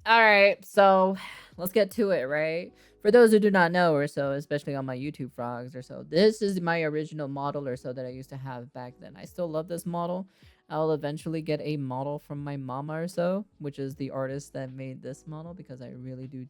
All right. So let's get to it, right? For those who do not know or so, especially on my YouTube vlogs or so, this is my original model or so that I used to have back then. I still love this model. I'll eventually get a model from my mama or so, which is the artist that made this model because I really do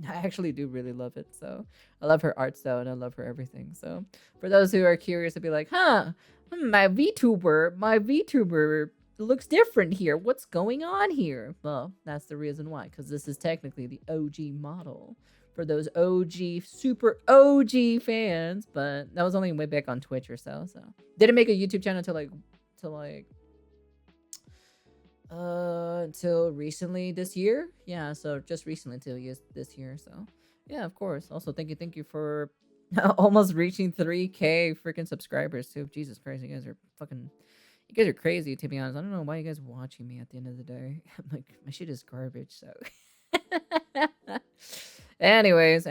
I actually do really love it. So I love her art style and I love her everything. So for those who are curious to be like, my VTuber looks different here. What's going on here? Well, that's the reason why, because this is technically the OG model for those OG, super OG fans. But that was only way back on Twitch or so. So didn't make a YouTube channel until recently this year. Yeah, so just recently till this year. So yeah, of course. Also, thank you for almost reaching 3K freaking subscribers too. Jesus Christ, you guys are crazy, to be honest. I don't know why you guys are watching me at the end of the day. Like, my shit is garbage, so. anyways.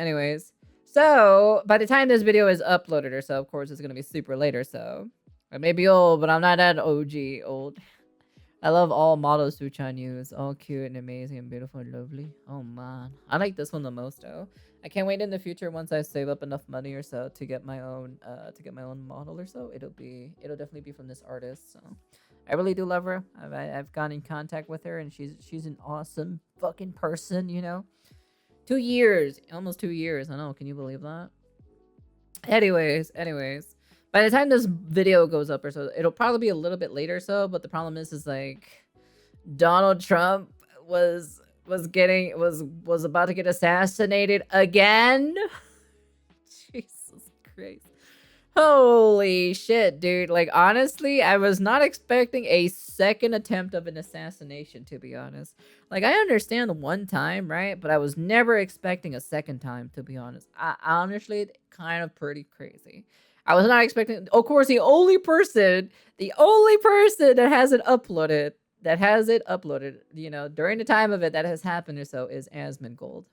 So, by the time this video is uploaded or so, of course, it's going to be super later, so. I may be old, but I'm not that OG old. I love all models Suchan use. All cute and amazing and beautiful and lovely. Oh, man. I like this one the most, though. I can't wait in the future once I save up enough money or so to get my own model or so. It'll definitely be from this artist. So I really do love her. I've gone in contact with her and she's an awesome fucking person, you know. 2 years, almost 2 years. I know. Can you believe that? Anyways. By the time this video goes up or so, it'll probably be a little bit later. So, but the problem is like Donald Trump was about to get assassinated again. Jesus Christ. Holy shit, dude. Like, honestly, I was not expecting a second attempt of an assassination, to be honest. Like, I understand one time, right? But I was never expecting a second time, to be honest. Honestly, kind of pretty crazy. I was not expecting. Of course, the only person that has it uploaded, you know, during the time of it that has happened or so is AsmonGold.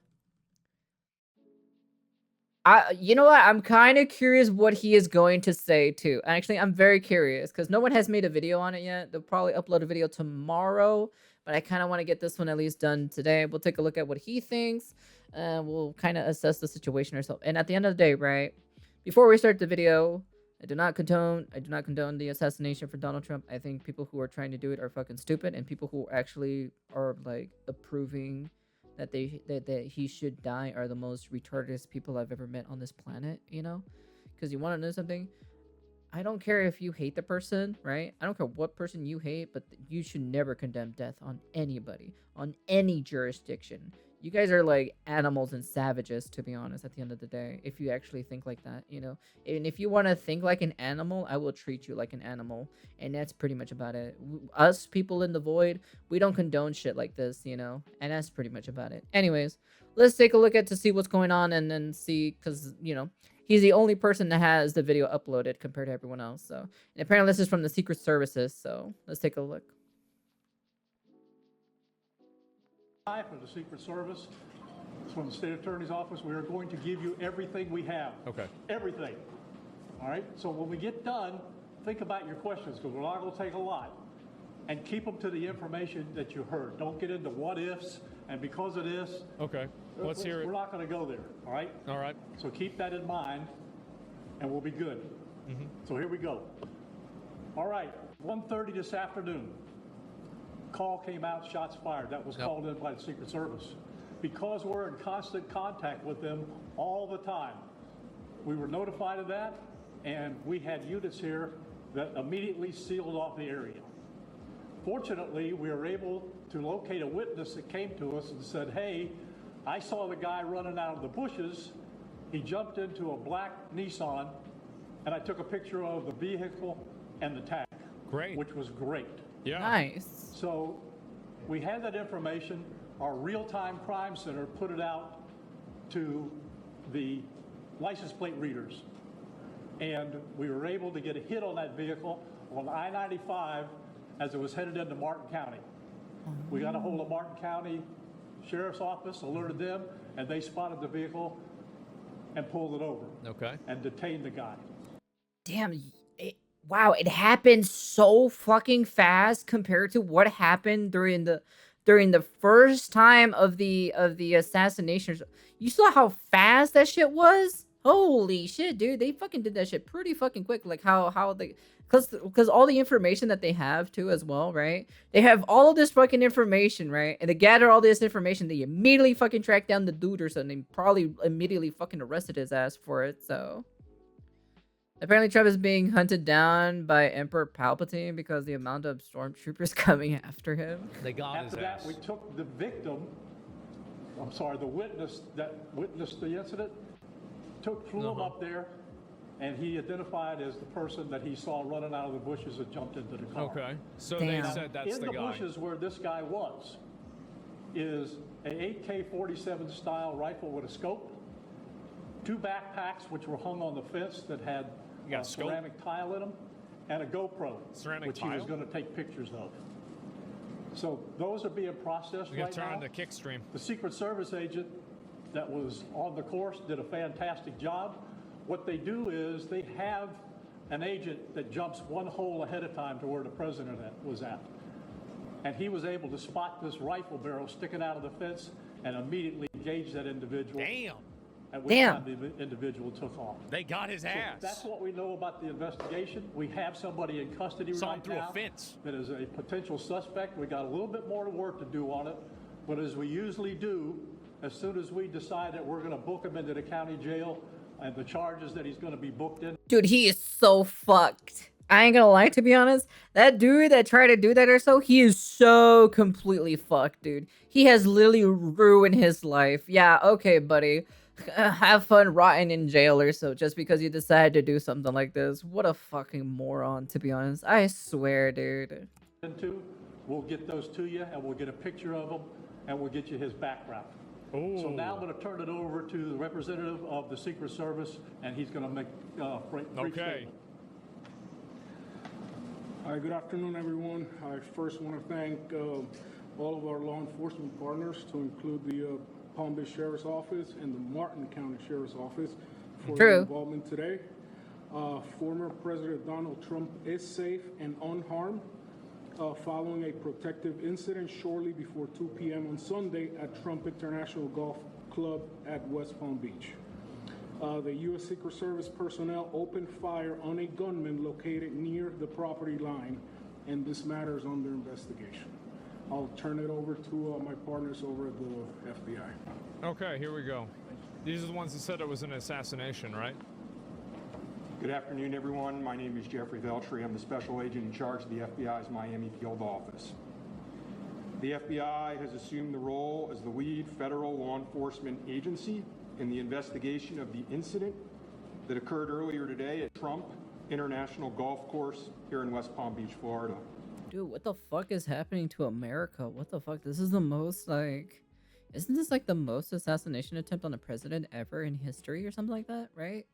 You know what? I'm kind of curious what he is going to say too. Actually, I'm very curious because no one has made a video on it yet. They'll probably upload a video tomorrow, but I kind of want to get this one at least done today. We'll take a look at what he thinks. We'll kind of assess the situation or so. And at the end of the day, right? Before we start the video, I do not condone the assassination for Donald Trump. I think people who are trying to do it are fucking stupid, and people who actually are like approving that he should die are the most retarded people I've ever met on this planet, you know? Because you want to know something? I don't care if you hate the person, right? I don't care what person you hate, but you should never condemn death on anybody, on any jurisdiction. You guys are like animals and savages, to be honest, at the end of the day, if you actually think like that, you know? And if you want to think like an animal, I will treat you like an animal. And that's pretty much about it. Us people in the void, we don't condone shit like this, you know? And that's pretty much about it. Anyways, let's take a look to see what's going on and then see, because, you know, he's the only person that has the video uploaded compared to everyone else. So, and apparently this is from the Secret Services, so let's take a look. From the Secret Service, from the State Attorney's Office, we are going to give you everything we have. Okay. Everything. All right? So when we get done, think about your questions, because we're not going to take a lot. And keep them to the information that you heard. Don't get into what ifs, and because of this. Okay. Let's hear it. We're not going to go there. All right? All right. So keep that in mind, and we'll be good. Mm-hmm. So here we go. All right. 1:30 this afternoon. Call came out, shots fired. That was called in by the Secret Service. Because we're in constant contact with them all the time, we were notified of that, and we had units here that immediately sealed off the area. Fortunately, we were able to locate a witness that came to us and said, hey, I saw the guy running out of the bushes. He jumped into a black Nissan, and I took a picture of the vehicle and the tag. Great. Which was great. Yeah. Nice. So we had that information. Our real-time crime center put it out to the license plate readers. And we were able to get a hit on that vehicle on I-95 as it was headed into Martin County. We got a hold of Martin County Sheriff's Office, alerted them, and they spotted the vehicle and pulled it over. Okay. And detained the guy. Damn. Wow, it happened so fucking fast compared to what happened during the during the first time of the assassination. You saw how fast that shit was? Holy shit, dude. They fucking did that shit pretty fucking quick. Like how they because all the information that they have too as well, right? They have all of this fucking information, right? And they gather all this information, they immediately fucking track down the dude or something. They probably immediately fucking arrested his ass for it, so. Apparently Trump is being hunted down by Emperor Palpatine because the amount of stormtroopers coming after him. They got his ass. After that, we took the victim, the witness that witnessed the incident, flew him up there, and he identified as the person that he saw running out of the bushes and jumped into the car. Okay, so Damn. they said that's the guy. In the bushes where this guy was is a 8K-47 style rifle with a scope, 2 backpacks which were hung on the fence that had ceramic tile in them, and a GoPro, which he was going to take pictures of. So those are being processed right now. Turn on the kick stream. The Secret Service agent that was on the course did a fantastic job. What they do is they have an agent that jumps one hole ahead of time to where the president was at. And he was able to spot this rifle barrel sticking out of the fence and immediately engage that individual. Damn. At which time the individual took off. They got his ass. So that's what we know about the investigation. We have somebody in custody right now a fence. that is a potential suspect. We got a little bit more work to do on it, but as we usually do, as soon as we decide that we're going to book him into the county jail and the charges that he's going to be booked in. Dude, he is so fucked. I ain't gonna lie, to be honest. That dude that tried to do that or so, he is so completely fucked, dude. He has literally ruined his life. Yeah, okay, buddy. Have fun rotting in jail or so just because you decided to do something like this. What a fucking moron, to be honest. I swear, dude. We'll get those to you, and we'll get a picture of him, and we'll get you his background. Ooh. So now I'm going to turn it over to the representative of the Secret Service, and he's going to make a brief statement. Hi, good afternoon, everyone. I first want to thank all of our law enforcement partners, to include the Palm Beach Sheriff's Office and the Martin County Sheriff's Office for their involvement today. Former President Donald Trump is safe and unharmed following a protective incident shortly before 2 p.m. on Sunday at Trump International Golf Club at West Palm Beach. The U.S. Secret Service personnel opened fire on a gunman located near the property line, and this matter is under investigation. I'll turn it over to my partners over at the FBI. Okay, here we go. These are the ones that said it was an assassination, right? Good afternoon, everyone. My name is Jeffrey Veltri. I'm the special agent in charge of the FBI's Miami Field Office. The FBI has assumed the role as the lead federal law enforcement agency in the investigation of the incident that occurred earlier today at Trump International Golf Course here in West Palm Beach, Florida. Dude, what the fuck is happening to America? What the fuck? This is the most, like... Isn't this, like, the most assassination attempt on a president ever in history or something like that, right?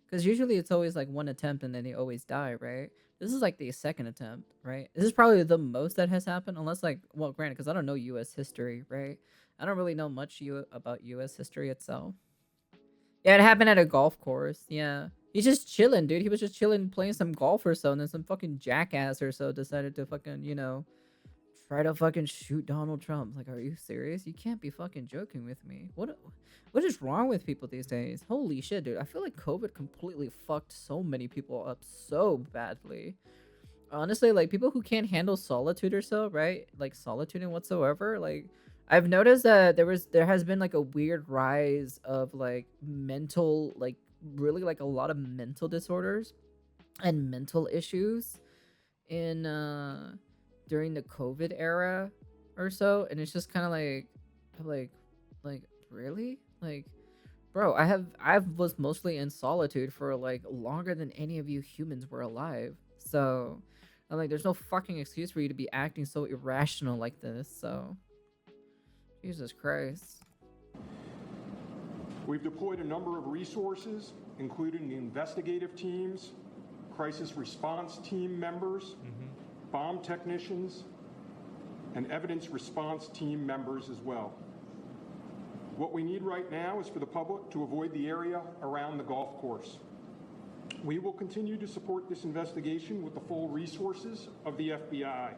Because usually it's always, like, one attempt and then they always die, right? This is, like, the second attempt, right? This is probably the most that has happened, unless, like... Well, granted, because I don't know U.S. history, right? I don't really know much about U.S. history itself. Yeah, it happened at a golf course, yeah. He's just chilling, dude. He was just chilling playing some golf or so, and then some fucking jackass or so decided to fucking, you know... Try to fucking shoot Donald Trump. Like, are you serious? You can't be fucking joking with me. What is wrong with people these days? Holy shit, dude. I feel like COVID completely fucked so many people up so badly. Honestly, like, people who can't handle solitude or so, right? Like, solitude and whatsoever. Like, I've noticed that there has been, like, a weird rise of, like, mental, like, really, like, a lot of mental disorders and mental issues in, during the COVID era or so, and it's just kind of like really, like, bro, I was mostly in solitude for like longer than any of you humans were alive, so I'm like, there's no fucking excuse for you to be acting so irrational like this. So Jesus Christ. We've deployed a number of resources, including the investigative teams, crisis response team members, bomb technicians, and evidence response team members as well. What we need right now is for the public to avoid the area around the golf course. We will continue to support this investigation with the full resources of the FBI.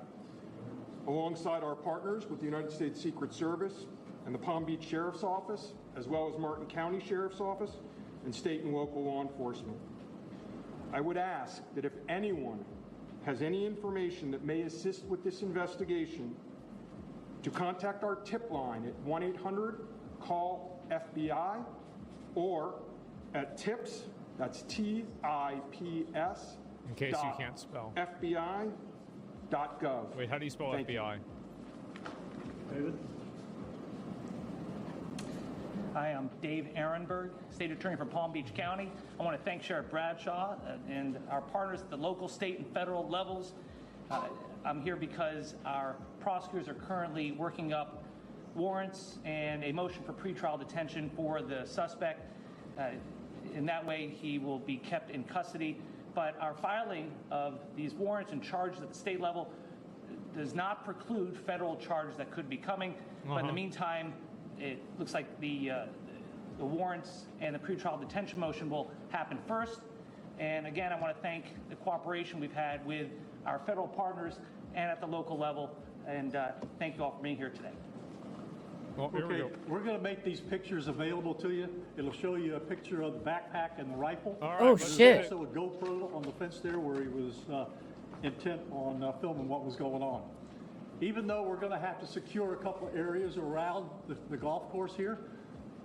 alongside our partners with the United States Secret Service and the Palm Beach Sheriff's Office, as well as Martin County Sheriff's Office and state and local law enforcement. I would ask that if anyone has any information that may assist with this investigation, to contact our tip line at 1-800-CALL-FBI or at tips, that's TIPS, In case you can't spell. FBI.gov. Wait, how do you spell Thank FBI? You. David? Hi, I'm Dave Ehrenberg, State Attorney for Palm Beach County. I want to thank Sheriff Bradshaw and our partners at the local, state, and federal levels. I'm here because our prosecutors are currently working up warrants and a motion for pretrial detention for the suspect. In that way, he will be kept in custody. But our filing of these warrants and charges at the state level does not preclude federal charges that could be coming. But in the meantime, it looks like the warrants and the pretrial detention motion will happen first. And again, I want to thank the cooperation we've had with our federal partners and at the local level. And thank you all for being here today. Well, here we Okay, go. we're going to make these pictures available to you. It'll show you a picture of the backpack and the rifle. All right, Oh, let's shit. do There's also a GoPro on the fence there where he was intent on filming what was going on. Even though we're going to have to secure a couple areas around the golf course here,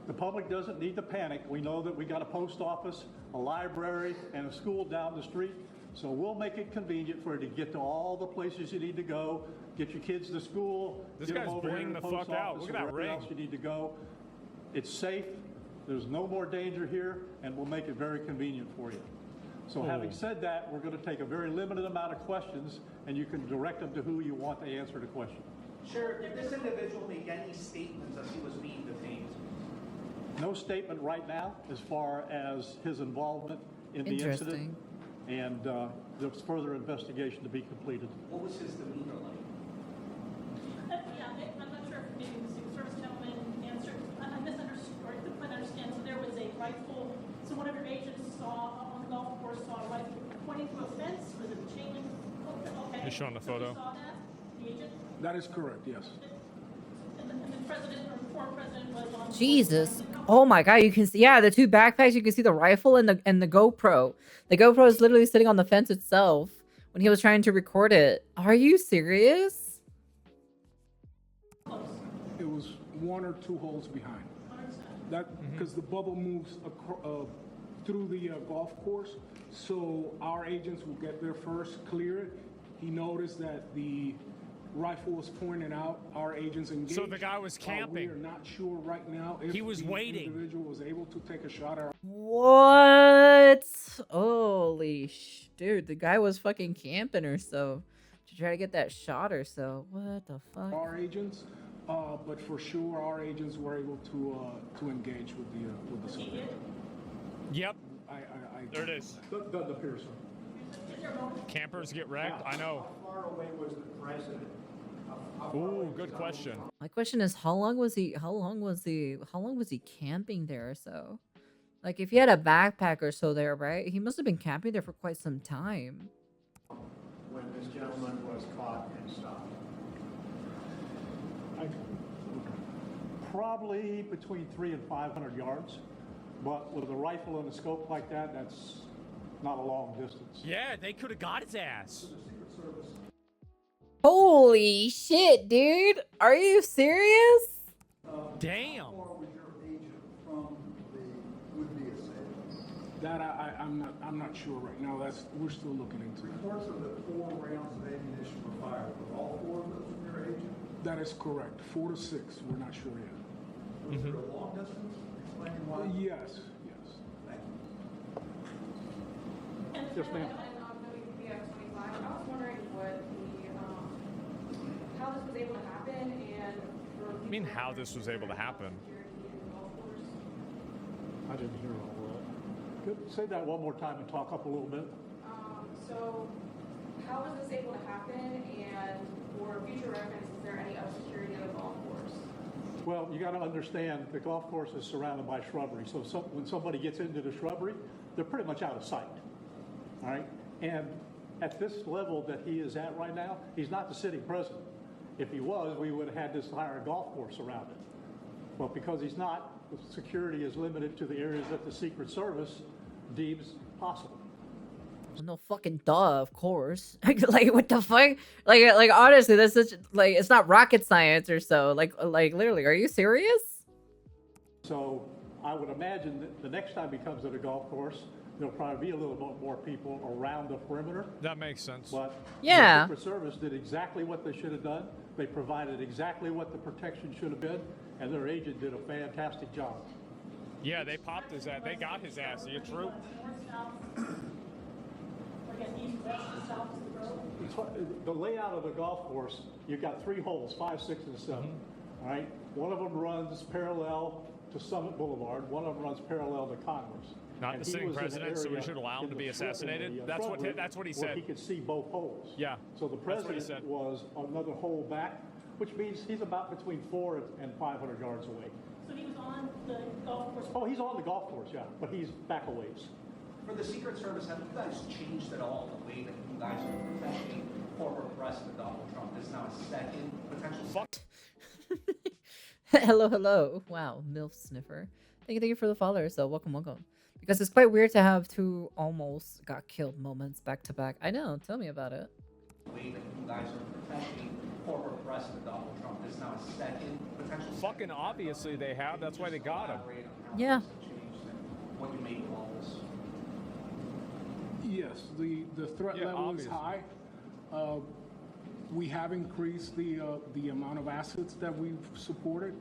the public doesn't need to panic. We know that we got a post office, a library, and a school down the street. So we'll make it convenient for you to get to all the places you need to go, get your kids to school, This get them guy's over here to bling the the post fuck out. office, Look at that wherever ring. else you need to go. It's safe. There's no more danger here, and we'll make it very convenient for you. So having said that, we're going to take a very limited amount of questions, and you can direct them to who you want to answer the question. Sure, did this individual make any statements as he was being detained? No statement right now as far as his involvement in the incident. Interesting. And there's further investigation to be completed. What was his demeanor like? Yeah, I'm not sure if maybe the Secret Service gentleman answered. I misunderstood, or I couldn't quite understand. So there was a rifle. So one of your agents saw on the golf course saw a rifle pointing to a fence. Was it a chain link? Okay. You're showing the So photo? you saw that? The agent? That is correct, yes. And the president or former president was on. Jesus. Oh my god, you can see, yeah, the two backpacks, you can see the rifle and the GoPro. The GoPro is literally sitting on the fence itself when he was trying to record it. Are you serious? It was 1 or 2 holes behind. That because the bubble moves through the golf course, so our agents will get there first, clear it. He noticed that the rifle was pointed out. Our agents engaged. So the guy was camping. We are not sure right now if He was the waiting. individual was able to take a shot at What? Holy dude, the guy was fucking camping or so to try to get that shot or so. What the fuck? our agents. But for sure, our agents were able to engage with the subject. Yep, I there it is. Doesn't appear so. Campers get wrecked. I know. How far away was the president? Ooh, good question. My question is, how long was he camping there or so? Like, if he had a backpack or so there, right? He must have been camping there for quite some time. When this gentleman was caught and stopped? Probably between 300 and 500 yards. But with a rifle and a scope like that, that's not a long distance. Yeah, they could have got his ass. Holy shit, dude! Are you serious? Damn. That I'm not sure right now. We're still looking into it. Reports of the 4 rounds of ammunition were fired. Were all 4 of those from your agent? That is correct. 4 to 6. We're not sure yet. Was there a long distance? Explain why. Yes. Thank you. Yes, ma'am. I was wondering how this was able to happen and I mean, how this was able to happen. I didn't hear all that. Good. Say that one more time and talk up a little bit. So how was this able to happen, and for future reference, is there any security of the golf course? Well, you got to understand the golf course is surrounded by shrubbery. So when somebody gets into the shrubbery, they're pretty much out of sight. All right. And at this level that he is at right now, he's not the sitting president. If he was, we would have had this entire golf course around it. Well, because he's not, the security is limited to the areas that the Secret Service deems possible. No fucking duh, of course. Like what the fuck? Like honestly, that's such like it's not rocket science or so. Like literally, are you serious? So I would imagine that the next time he comes to the golf course, there'll probably be a little bit more people around the perimeter. That makes sense. But yeah, the Secret Service did exactly what they should have done. They provided exactly what the protection should have been, and their agent did a fantastic job. Yeah, they popped his ass. They got his ass. Are you true? The layout of the golf course, you've got 3 holes, 5, 6, and 7. All right, one of them runs parallel to Summit Boulevard. One of them runs parallel to Congress. Not the sitting president, so we should allow him to be assassinated. That's what he said. He could see both holes. Yeah. So the president was another hole back, which means he's about between 400 and 500 yards away. So he was on the golf course? Oh, he's on the golf course, yeah, but he's back a ways. For the Secret Service, have you guys changed at all the way that you guys are protecting former President Donald Trump? There's now a second potential. Fuck. hello. Wow, MILF sniffer. Thank you for the follower. So welcome. Because it's quite weird to have 2 almost got killed moments back to back. I know. Tell me about it. The way that you guys are protecting former President Donald Trump. There's now a second potential. Fucking obviously they have. That's why they got him. Yeah. What you make of all this? Yes, the threat level is high. We have increased the amount of assets that we've supported,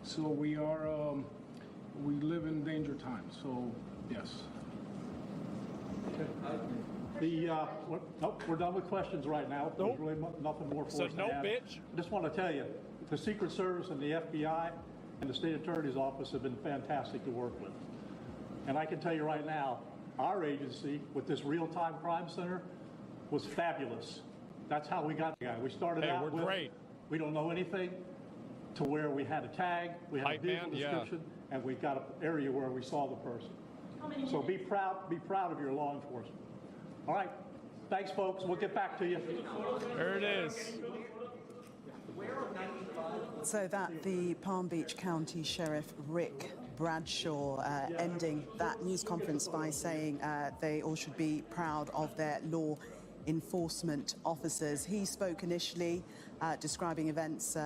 so we live in danger times. So yes. Nope, we're done with questions right now. There's really nothing more for us to add. Bitch. I just want to tell you, the Secret Service and the FBI and the State Attorney's Office have been fantastic to work with. And I can tell you right now, our agency with this real-time crime center was fabulous. That's how we got the guy. We started out with, great. We don't know anything, to where we had a tag, we had a vehicle description, and we got an area where we saw the person. So be proud of your law enforcement. All right, thanks folks, we'll get back to you. There it is. So that the Palm Beach County Sheriff Rick Bradshaw ending that news conference by saying they all should be proud of their law enforcement officers. He spoke initially describing events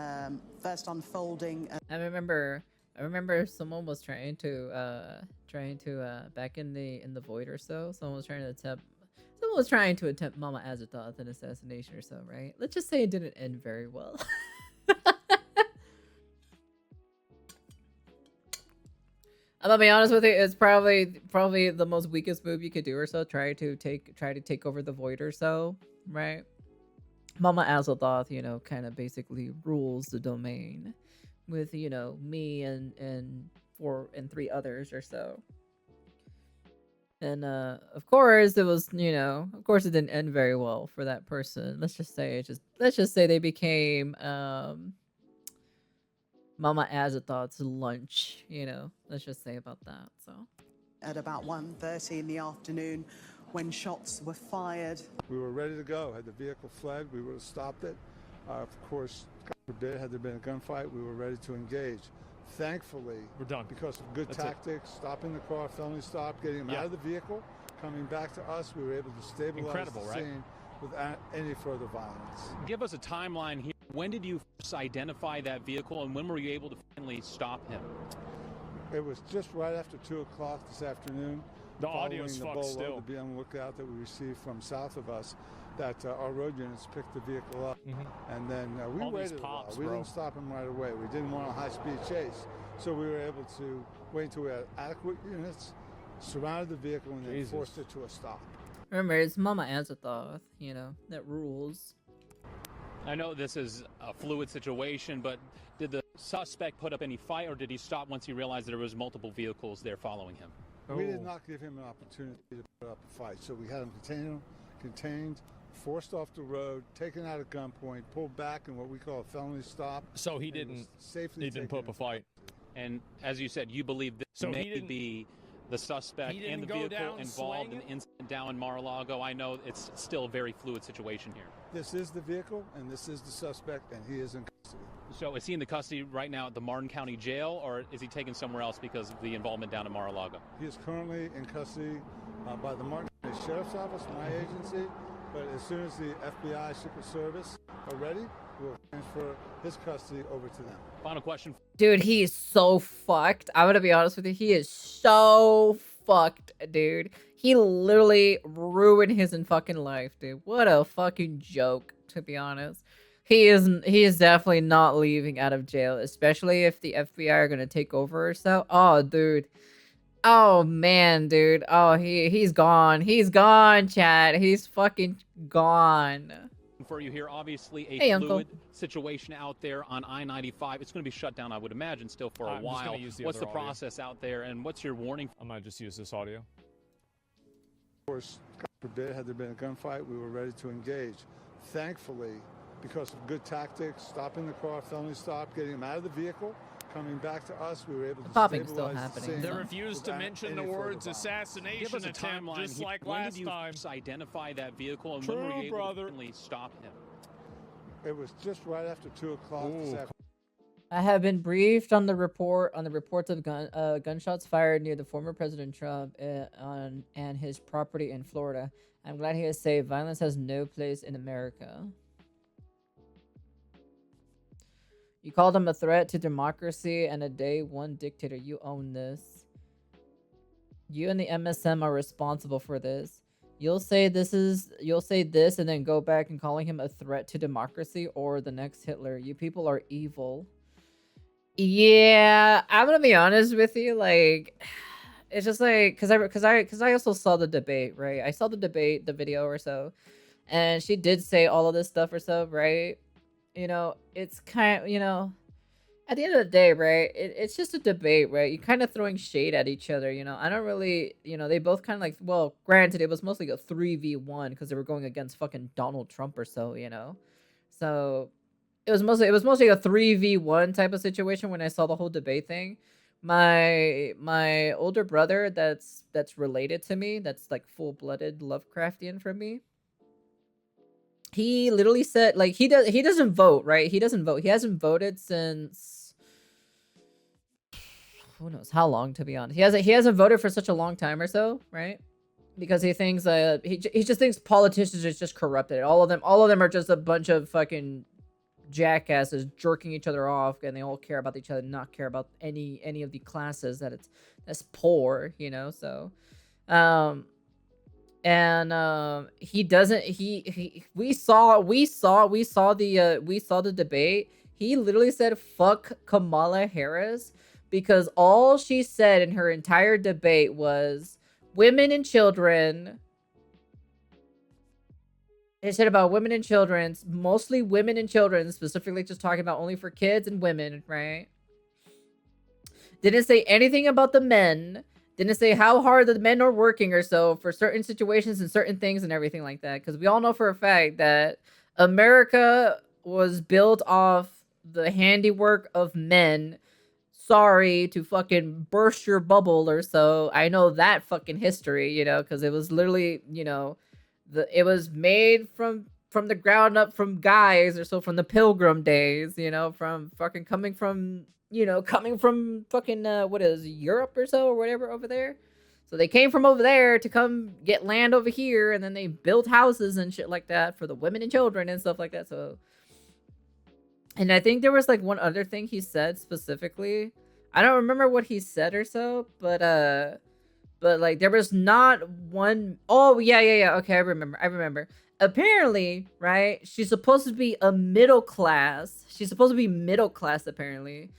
first unfolding. I remember someone was trying to back in the void or so. Someone was trying to attempt Mama Azathoth an assassination or so, right? Let's just say it didn't end very well. I'm gonna be honest with you, it's probably the most weakest move you could do or so. Try to take over the void or so, right? Mama Azathoth, kind of basically rules the domain with, me and 3 others or so. And of course it was, of course it didn't end very well for that person. Let's just say they became Mama Azathoth's lunch, let's just say about that. So at about 1:30 in the afternoon when shots were fired. We were ready to go. Had the vehicle fled, we would have stopped it. Of course, God forbid, had there been a gunfight, we were ready to engage. Thankfully, we're done because of good tactics, stopping the car, felony stop, getting him out of the vehicle, coming back to us, we were able to stabilize the scene without any further violence. Give us a timeline here. When did you first identify that vehicle, and when were you able to finally stop him? It was just right after 2 o'clock this afternoon. The audio's fucked still. To be on the lookout that we received from south of us, that our road units picked the vehicle up, and then we waited a while. We didn't stop him right away. We didn't want a high-speed chase, so we were able to wait until we had adequate units, surrounded the vehicle, and then forced it to a stop. Remember, it's Mama Azathoth, that rules. I know this is a fluid situation, but did the suspect put up any fight, or did he stop once he realized there was multiple vehicles there following him? We did not give him an opportunity to put up a fight, so we had him contained, forced off the road, taken out at gunpoint, pulled back in what we call a felony stop. So he didn't put up a fight. And as you said, you believe this may be the suspect and the vehicle involved in the incident down in Mar-a-Lago? I know it's still a very fluid situation here. This is the vehicle, and this is the suspect, and he is in custody. So is he in the custody right now at the Martin County Jail, or is he taken somewhere else because of the involvement down in Mar-a-Lago? He is currently in custody by the Martin County Sheriff's Office, my agency, but as soon as the FBI Secret Service are ready, we'll transfer his custody over to them. Final question. Dude, he is so fucked. I'm gonna be honest with you. He is so fucked, dude. He literally ruined his fucking life, dude. What a fucking joke, to be honest. He is definitely not leaving out of jail, especially if the FBI are gonna take over or so. Oh, dude. Oh man, dude. Oh, he's gone. He's gone, chat. He's fucking gone. For you here, obviously a Hey, fluid situation out there on I-95. It's going to be shut down, I would imagine, still for a while. What's the process out there, and what's your warning? I might just use this audio. Of course, God forbid, had there been a gunfight, we were ready to engage. Thankfully, because of good tactics, stopping the car, felony stop, getting him out of the vehicle, coming back to us, we were able to Popping's still stabilize the happening. scene. They refused to mention the words assassination Give us a attempt, timeline. just like when last did you time. identify that vehicle, and True, when were you able brother. to finally stop him? It was just right after 2 o'clock this afternoon. I have been briefed on the reports of gunshots fired near the former President Trump and his property in Florida. I'm glad he is safe. Violence has no place in America. You called him a threat to democracy and a day one dictator. You own this. You and the MSM are responsible for this. You'll say this and then go back and calling him a threat to democracy or the next Hitler. You people are evil. Yeah, I'm gonna be honest with you. Like, it's just like because I also saw the debate, right? I saw the debate, the video or so, and she did say all of this stuff or so, right? You know, it's kind of, you know, at the end of the day, right? It's just a debate, right? You're kind of throwing shade at each other, you know. I don't really, you know, they both kind of like, well, granted, it was mostly a 3v1 because they were going against fucking Donald Trump or so, you know. So it was mostly a 3v1 type of situation when I saw the whole debate thing. My older brother that's related to me, that's like full-blooded Lovecraftian for me. He literally said, like, he doesn't vote, right? He doesn't vote. He hasn't voted since who knows how long, to be honest. He hasn't voted for such a long time or so, right? Because he thinks he just thinks politicians are just corrupted. All of them are just a bunch of fucking jackasses jerking each other off, and they all care about each other, not care about any of the classes that's poor, you know. So he doesn't we saw the debate. He literally said fuck Kamala Harris because all she said in her entire debate was women and children. It said about women and children, mostly women and children, specifically just talking about only for kids and women, right? Didn't say anything about the men. Didn't say how hard the men are working or so for certain situations and certain things and everything like that. Because we all know for a fact that America was built off the handiwork of men. Sorry to fucking burst your bubble or so. I know that fucking history, you know, because it was literally, you know, it was made from the ground up from guys or so from the Pilgrim days, you know, from fucking coming from fucking what is Europe or so or whatever over there. So they came from over there to come get land over here, and then they built houses and shit like that for the women and children and stuff like that. So, and I think there was like one other thing he said specifically. I don't remember what he said or so, but like there was not one. Oh yeah. Okay, I remember. Apparently, right? She's supposed to be a middle class. She's supposed to be middle class apparently.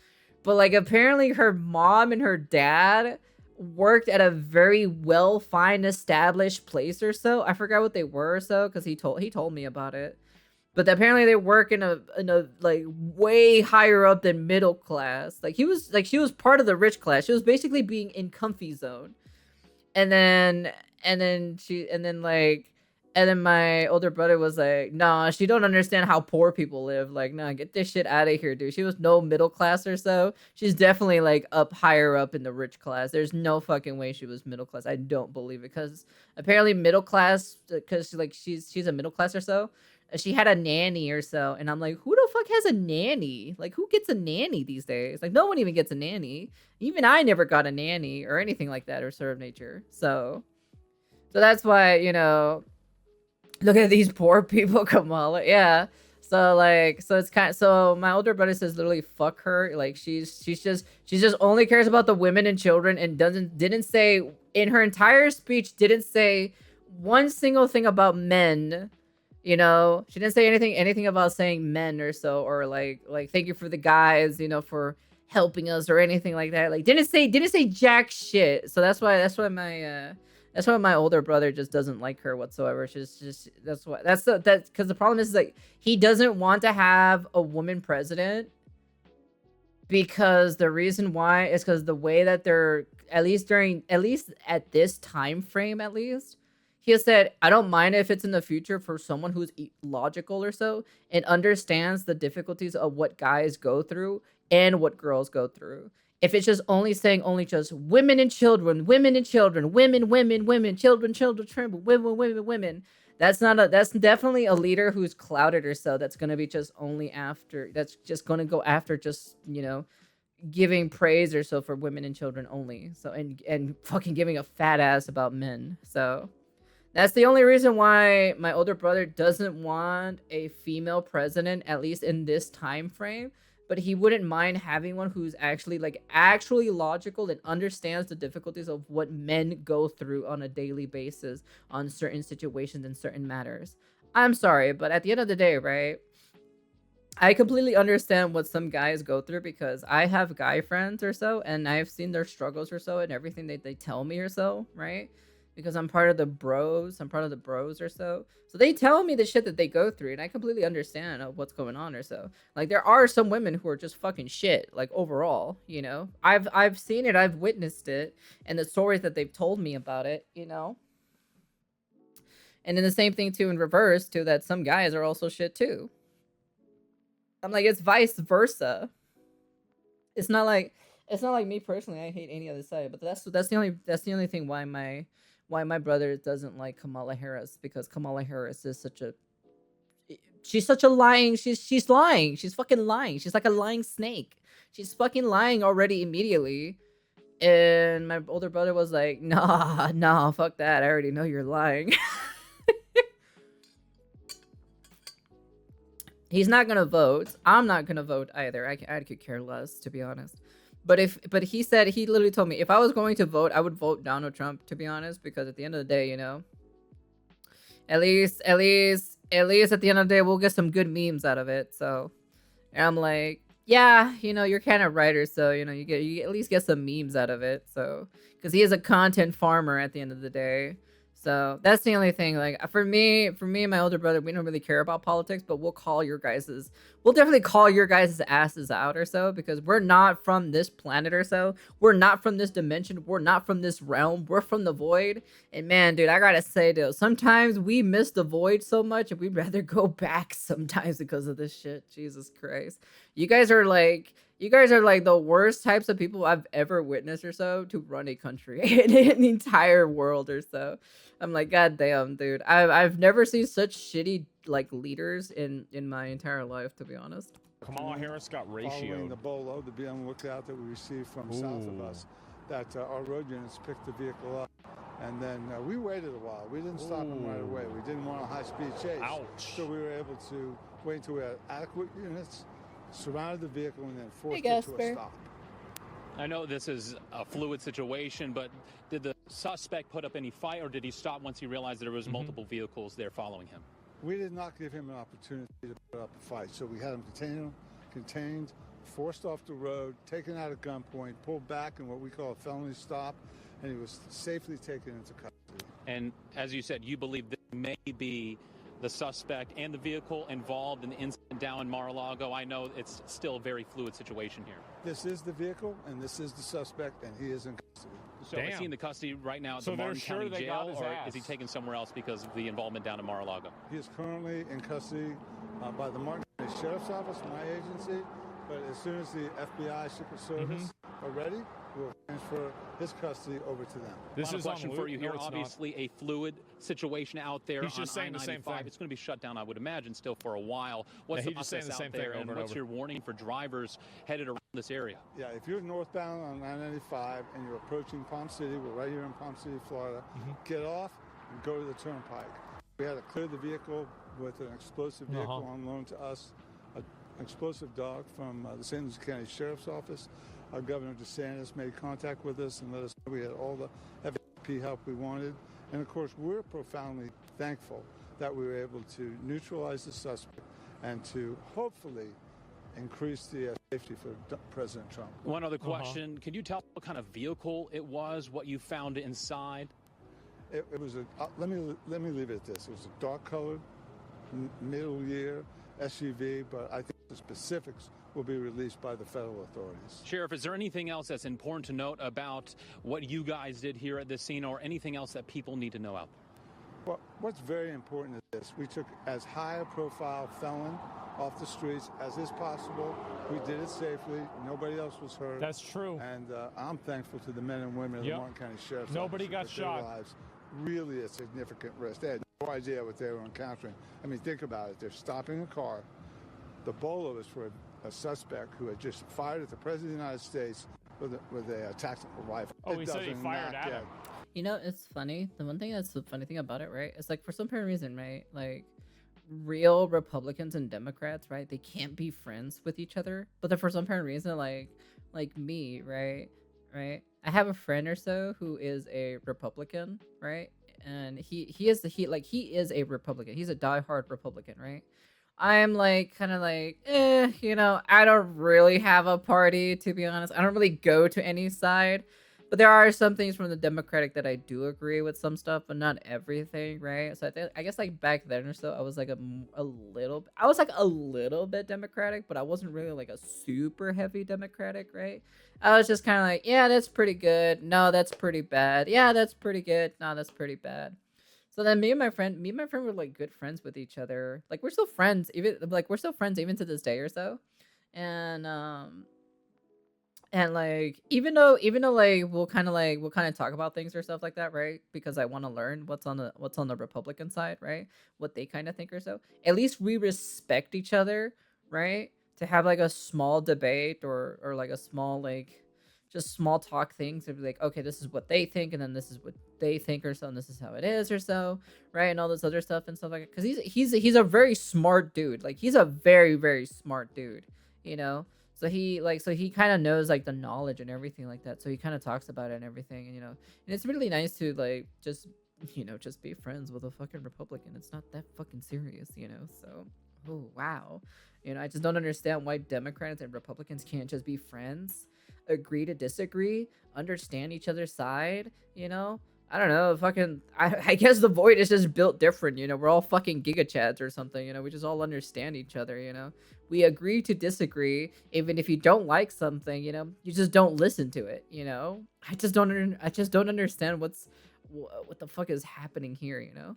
But like apparently her mom and her dad worked at a very well fine established place or so. I forgot what they were or so because he told me about it. But apparently they work in a like way higher up than middle class. Like she was part of the rich class. She was basically being in comfy zone. And then And then my older brother was like, nah, she don't understand how poor people live. Like, nah, get this shit out of here, dude. She was no middle class or so. She's definitely like up higher up in the rich class. There's no fucking way she was middle class. I don't believe it. Because apparently middle class, because like she's a middle class or so. She had a nanny or so. And I'm like, who the fuck has a nanny? Like, who gets a nanny these days? Like, no one even gets a nanny. Even I never got a nanny or anything like that or sort of nature. So that's why, you know, look at these poor people, Kamala. Yeah. So like, so it's kind of, so my older brother says literally fuck her. Like she's just only cares about the women and children and didn't say in her entire speech, didn't say one single thing about men. You know, she didn't say anything about saying men or so, or like thank you for the guys, you know, for helping us or anything like that. Like didn't say jack shit. So that's why my older brother just doesn't like her whatsoever. She's just that's because the problem is like he doesn't want to have a woman president because the reason why is because the way that they're at least at this time frame he said, I don't mind if it's in the future for someone who's logical or so and understands the difficulties of what guys go through and what girls go through. If it's just saying just women and children, women, children, women, children, women. That's definitely a leader who's clouded or so. That's going to be just that's just going to go after just, you know, giving praise or so for women and children only. So, and fucking giving a fat ass about men. So that's the only reason why my older brother doesn't want a female president, at least in this time frame. But he wouldn't mind having one who's actually logical and understands the difficulties of what men go through on a daily basis on certain situations and certain matters. I'm sorry, but at the end of the day, right? I completely understand what some guys go through because I have guy friends or so, and I've seen their struggles or so and everything they tell me or so, right? Because I'm part of the bros or so. So they tell me the shit that they go through, and I completely understand what's going on or so. Like there are some women who are just fucking shit, like overall, you know. I've seen it, I've witnessed it, and the stories that they've told me about it, you know. And then the same thing too in reverse too, that some guys are also shit too. I'm like, it's vice versa. It's not like me personally, I hate any other side, but that's the only thing why my brother doesn't like Kamala Harris, because Kamala Harris is she's such a lying, she's lying. She's fucking lying. She's like a lying snake. She's fucking lying already immediately. And my older brother was like, nah, fuck that. I already know you're lying. He's not gonna vote. I'm not gonna vote either. I could care less, to be honest. But he said, he literally told me if I was going to vote, I would vote Donald Trump, to be honest, because at the end of the day, you know, at least at the end of the day, we'll get some good memes out of it. So, and I'm like, yeah, you know, you're kind of right, or so, you know, you at least get some memes out of it. So, because he is a content farmer at the end of the day. So that's the only thing. Like for me and my older brother, we don't really care about politics, but we'll definitely call your guys' asses out or so, because we're not from this planet or so. We're not from this dimension. We're not from this realm. We're from the void. And man, dude, I gotta say, dude, sometimes we miss the void so much and we'd rather go back sometimes because of this shit. Jesus Christ. You guys are like the worst types of people I've ever witnessed or so to run a country in the entire world or so. I'm like, God damn, dude. I've never seen such shitty like leaders in my entire life, to be honest. Kamala Harris got ratioed. Following the bolo, the BM lookout that we received from south of us, that our road units picked the vehicle up. And then we waited a while. We didn't stop them right away. We didn't want a high-speed chase. Ouch. So we were able to wait until we had adequate units, surrounded the vehicle, and then forced it to a stop. I know this is a fluid situation, but did the suspect put up any fight, or did he stop once he realized there was multiple vehicles there following him? We did not give him an opportunity to put up a fight, so we had him contained, forced off the road, taken out at gunpoint, pulled back in what we call a felony stop, and he was safely taken into custody. And as you said, you believe this may be the suspect and the vehicle involved in the incident down in Mar-a-Lago. I know it's still a very fluid situation here. This is the vehicle, and this is the suspect, and he is in custody. So is he in the custody right now at the Martin County Jail, or is he taken somewhere else because of the involvement down in Mar-a-Lago? He is currently in custody by the Martin County Sheriff's Office, my agency. But as soon as the FBI Secret Service are ready, we'll transfer his custody over to them. This is a question for you here. Obviously, a fluid situation out there. He's just saying the same thing. It's going to be shut down, I would imagine, still for a while. What's the process out there, and what's your warning for drivers headed around this area? Yeah, if you're northbound on 995 and you're approaching Palm City, we're right here in Palm City, Florida, get off and go to the turnpike. We had to clear the vehicle with an explosive vehicle on loan to us, an explosive dog from the St. Louis County Sheriff's Office. Our Governor DeSantis made contact with us and let us know we had all the FP help we wanted. And of course, we're profoundly thankful that we were able to neutralize the suspect and to hopefully increase the safety for President Trump. One other question. Can you tell what kind of vehicle it was, what you found inside? It was a, let me leave it at this. It was a dark colored, middle year SUV, but I think the specifics will be released by the federal authorities. Sheriff, is there anything else that's important to note about what you guys did here at this scene, or anything else that people need to know out there? Well, what's very important is this. We took as high a profile felon off the streets as is possible. We did it safely. Nobody else was hurt. That's true. And I'm thankful to the men and women of the Martin County Sheriff's Office. Nobody got shot. Their lives really a significant risk. They had no idea what they were encountering. I mean, think about it. They're stopping a car. The bolo is for a suspect who had just fired at the President of the United States with a tactical rifle. Oh, he said he fired at him. You know, it's funny. The one thing that's the funny thing about it, right? It's like for some apparent reason, right? Like real Republicans and Democrats, right? They can't be friends with each other. But then for some apparent reason, like me, right? I have a friend or so who is a Republican, right? And he is a Republican. He's a diehard Republican, right? I'm like kind of like, you know, I don't really have a party, to be honest. I don't really go to any side. But there are some things from the Democratic that I do agree with some stuff, but not everything, right? So I guess like back then or so, I was like a little bit Democratic, but I wasn't really like a super heavy Democratic, right? I was just kind of like, yeah, that's pretty good. No, that's pretty bad. Yeah, that's pretty good. No, that's pretty bad. So then me and my friend were like good friends with each other. Like we're still friends, even to this day or so. And like even though like we'll kind of talk about things or stuff like that, right? Because I want to learn what's on the Republican side, right? What they kind of think or so. At least we respect each other, right? To have like a small debate or like a small like just small talk things and be like, okay, this is what they think, and then this is what they think or so, and this is how it is or so, right? And all this other stuff and stuff like that. Because he's a very smart dude. Like he's a very, very smart dude, you know? So he kind of knows like the knowledge and everything like that. So he kind of talks about it and everything, and you know, and it's really nice to like just be friends with a fucking Republican. It's not that fucking serious, you know. So, oh wow, you know, I just don't understand why Democrats and Republicans can't just be friends, agree to disagree, understand each other's side, you know. I don't know, fucking, I guess the Void is just built different, you know. We're all fucking gigachads or something, you know. We just all understand each other, you know. We agree to disagree, even if you don't like something, you know. You just don't listen to it, you know. I just don't understand what the fuck is happening here, you know.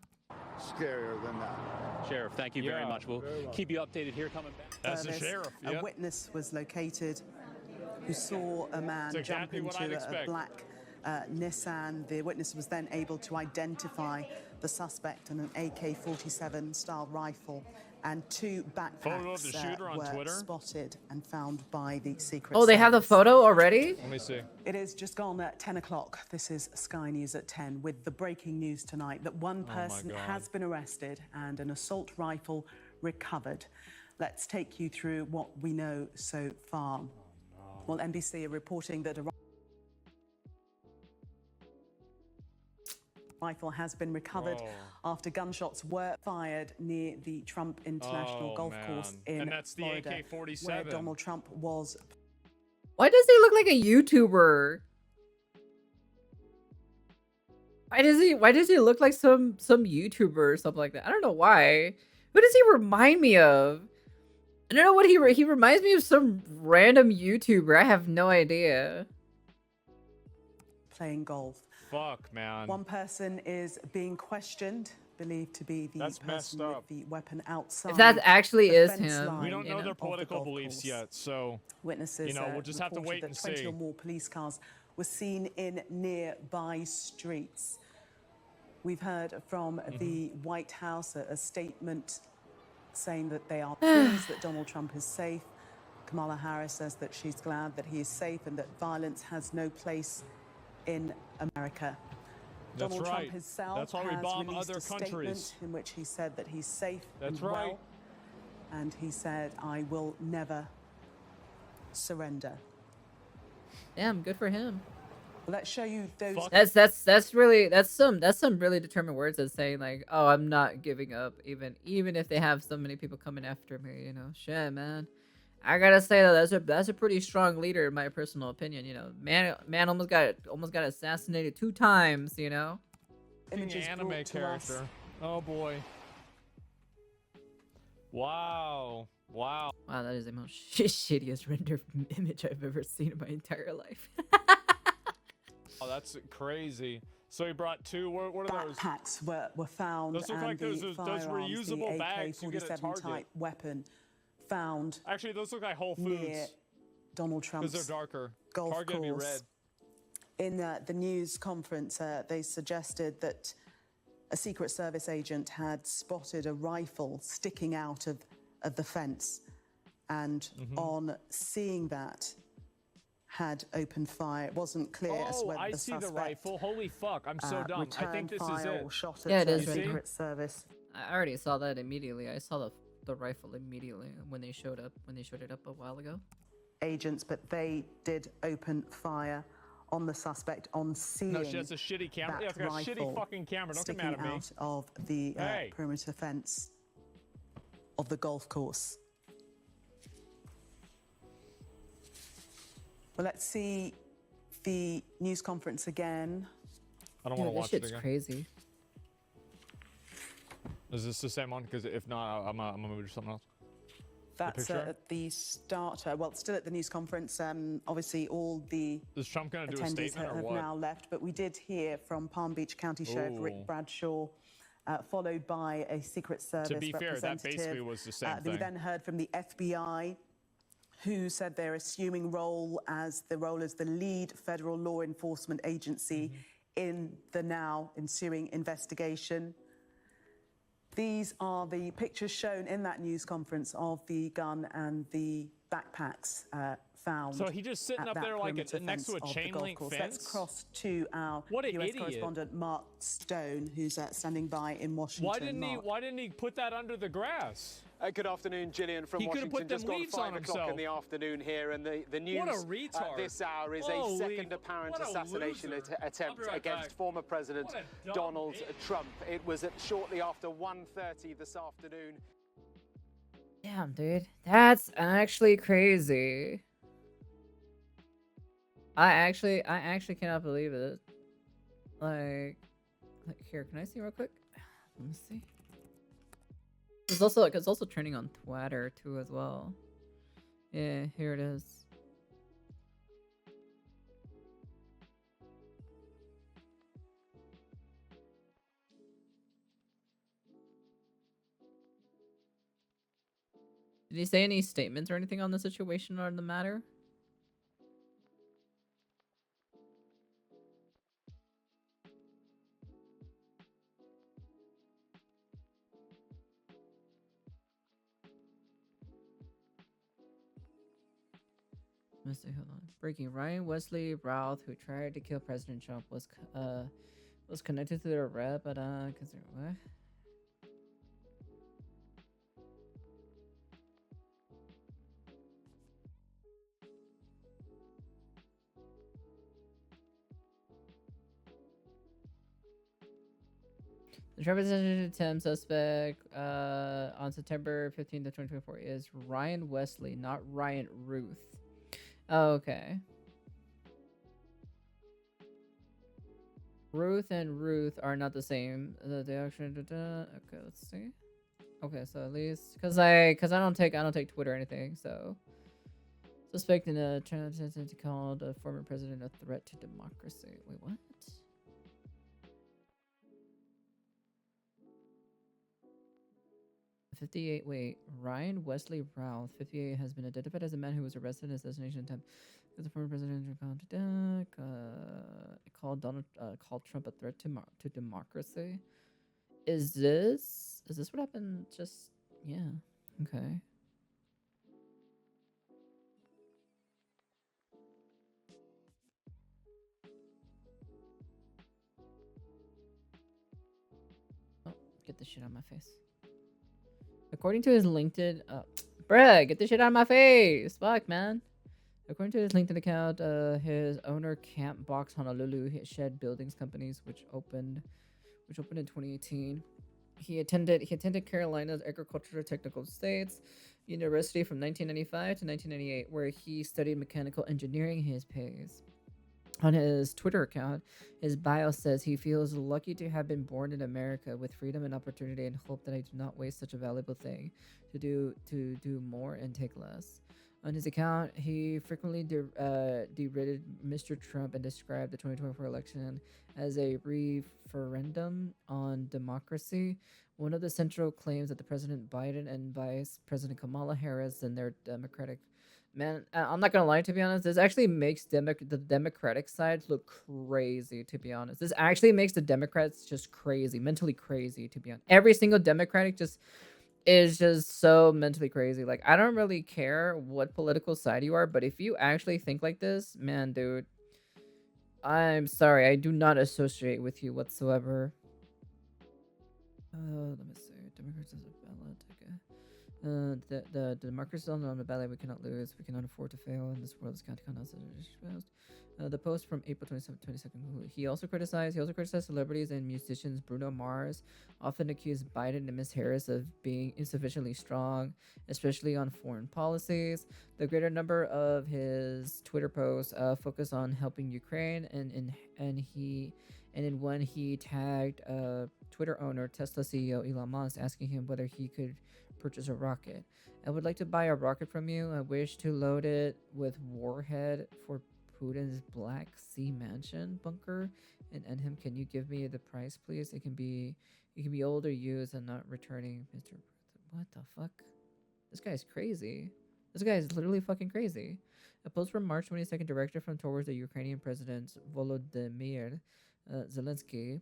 Scarier than that. Sheriff, thank you very much. We'll keep you updated here coming back. That's the sheriff. A witness was located who saw a man jump into a black Nissan. The witness was then able to identify the suspect and an AK-47 style rifle, and two backpacks were spotted and found by the Secret Service. Oh, they have the photo already? Let me see. It is just gone at 10 o'clock. This is Sky News at 10 with the breaking news tonight that one person has been arrested and an assault rifle recovered. Let's take you through what we know so far. Well, NBC are reporting that a rifle has been recovered after gunshots were fired near the Trump International Golf Course in and that's the Florida, AK-47. where Donald Trump was. Why does he look like a YouTuber? Why does he look like some YouTuber or something like that? I don't know why. Who does he remind me of? I don't know what he reminds me of, some random YouTuber. I have no idea. playing golf. Fuck, man. One person is being questioned, believed to be the person with the weapon outside. If that actually the is fence him, line We don't know their of the political golf beliefs course. yet, so Witnesses, you know, we'll just have to wait that and 20 see. or more police cars were seen in nearby streets. We've heard from the White House a statement saying that they are pleased that Donald Trump is safe. Kamala Harris says that she's glad that he is safe and that violence has no place in America. That's Donald right. Trump himself That's why we has bomb released other a statement countries. in which he said that he's safe That's and right. well. And he said, "I will never surrender." damn, good for him. Well, let's show you those. That's really some really determined words as saying like, oh, I'm not giving up even if they have so many people coming after me, you know. Shit, man. I gotta say though, that's a pretty strong leader in my personal opinion. You know, man almost got assassinated 2 times. You know. Images Anime brought to us. character. Oh boy. Wow. Wow. Wow, that is the most shittiest rendered image I've ever seen in my entire life. Oh, that's crazy. So he brought 2. What are those? Backpacks were found, Those look and like those the firearms, reusable the bags you get at AK-47 Target. type weapon found Actually, those look like Whole near Foods Donald because Trump's they're darker. golf Target would be red. course. In the news conference, they suggested that a Secret Service agent had spotted a rifle sticking out of the fence, and on seeing that, had opened fire. It wasn't clear as to whether I the see suspect the rifle. Holy fuck, I'm so dumb. I think returned this is fire it. or shot at Yeah, it is the right there. Secret Service. I already saw that immediately. I saw the rifle immediately when they showed it up a while ago. Agents, but they did open fire on the suspect on seeing No, that's a shitty camera. that Yeah, it's got a shitty rifle fucking camera. Don't get sticking mad at me. out of the Hey. perimeter fence of the golf course. Well, let's see the news conference again. I don't Dude, want to this watch it shit's again. crazy. Is this the same one? Because if not, I'm gonna move to something else. That's picture? at the start. Well, still at the news conference. Obviously, all the Is Trump gonna do a attendees statement or have what? now left, but we did hear from Palm Beach County Sheriff Ooh. Rick Bradshaw, followed by a Secret Service To be fair, that representative. basically was the same We thing. then heard from the FBI, who said they're assuming role as the lead federal law enforcement agency in the now ensuing investigation. These are the pictures shown in that news conference of the gun and the backpacks found. So he just sitting at up that there like perimeter next to a fence of the chain golf link course. fence? Let's cross to our What an US idiot. correspondent Mark Stone, who's standing by in Washington. Why didn't he put that under the grass? Good afternoon, Gillian from He could've Washington. put them Just gone leaves 5 on o'clock in the himself. afternoon here, and the news What a retard. this hour is Holy- a second apparent what a assassination loser. I'll attempt be right against back. former President What a dumb Donald idiot. Trump. It was at shortly after 1:30 this afternoon. Damn, dude, that's actually crazy. I actually cannot believe it. Like here, can I see real quick? Let me see. It's also trending on Twitter too as well. Yeah, here it is. Did he say any statements or anything on the situation or the matter? Let's see, hold on. Breaking: Ryan Wesley Routh, who tried to kill President Trump, was connected to the rep, but what? The representative attempt suspect on September 15th of 2024 is Ryan Wesley, not Ryan Ruth. Oh, okay. Ruth and Ruth are not the same. They actually okay, let's see. Okay, so at least because I don't take Twitter or anything, so Suspect in a transit called a former president a threat to democracy. Wait, what? 58. Wait, Ryan Wesley Routh, 58, has been identified as a man who was arrested in an assassination attempt. As the former president called Trump a threat to democracy. Is this what happened? Just yeah. Okay. Oh, get this shit out of my face. According to his LinkedIn, bruh, get this shit out of my face. Fuck, man. According to his LinkedIn account, his owner Camp Box Honolulu Shed Buildings Companies, which opened in 2018. He attended Carolina's Agricultural Technical States University from 1995 to 1998, where he studied mechanical engineering. His pays. On his Twitter account, his bio says he feels lucky to have been born in America with freedom and opportunity, and hope that I do not waste such a valuable thing to do more and take less. On his account, he frequently derided Mr. Trump and described the 2024 election as a referendum on democracy. One of the central claims that the President Biden and Vice President Kamala Harris and their Democratic man, I'm not gonna lie, to be honest, this actually makes the Democratic side look crazy, to be honest. This actually makes the Democrats just crazy, mentally crazy, to be honest. Every single Democratic is just so mentally crazy. Like, I don't really care what political side you are, but if you actually think like this, man, dude, I'm sorry, I do not associate with you whatsoever. Let me see. Democrats as a ballot. Okay. The democracy on the ballot we cannot lose. We cannot afford to fail in this world. This county cannot exposed. The post from April 22nd. He also criticized celebrities and musicians. Bruno Mars often accused Biden and Ms. Harris of being insufficiently strong, especially on foreign policies. The greater number of his Twitter posts focus on helping Ukraine, and in one he tagged Twitter owner Tesla CEO Elon Musk, asking him whether he could purchase a rocket. I would like to buy a rocket from you. I wish to load it with warhead for Putin's Black Sea Mansion bunker and end him. Can you give me the price, please? It can be old or used and not returning, Mr. What the fuck? This guy's crazy. This guy is literally fucking crazy. A post from March 22nd, directed from towards the Ukrainian President Volodymyr Zelensky,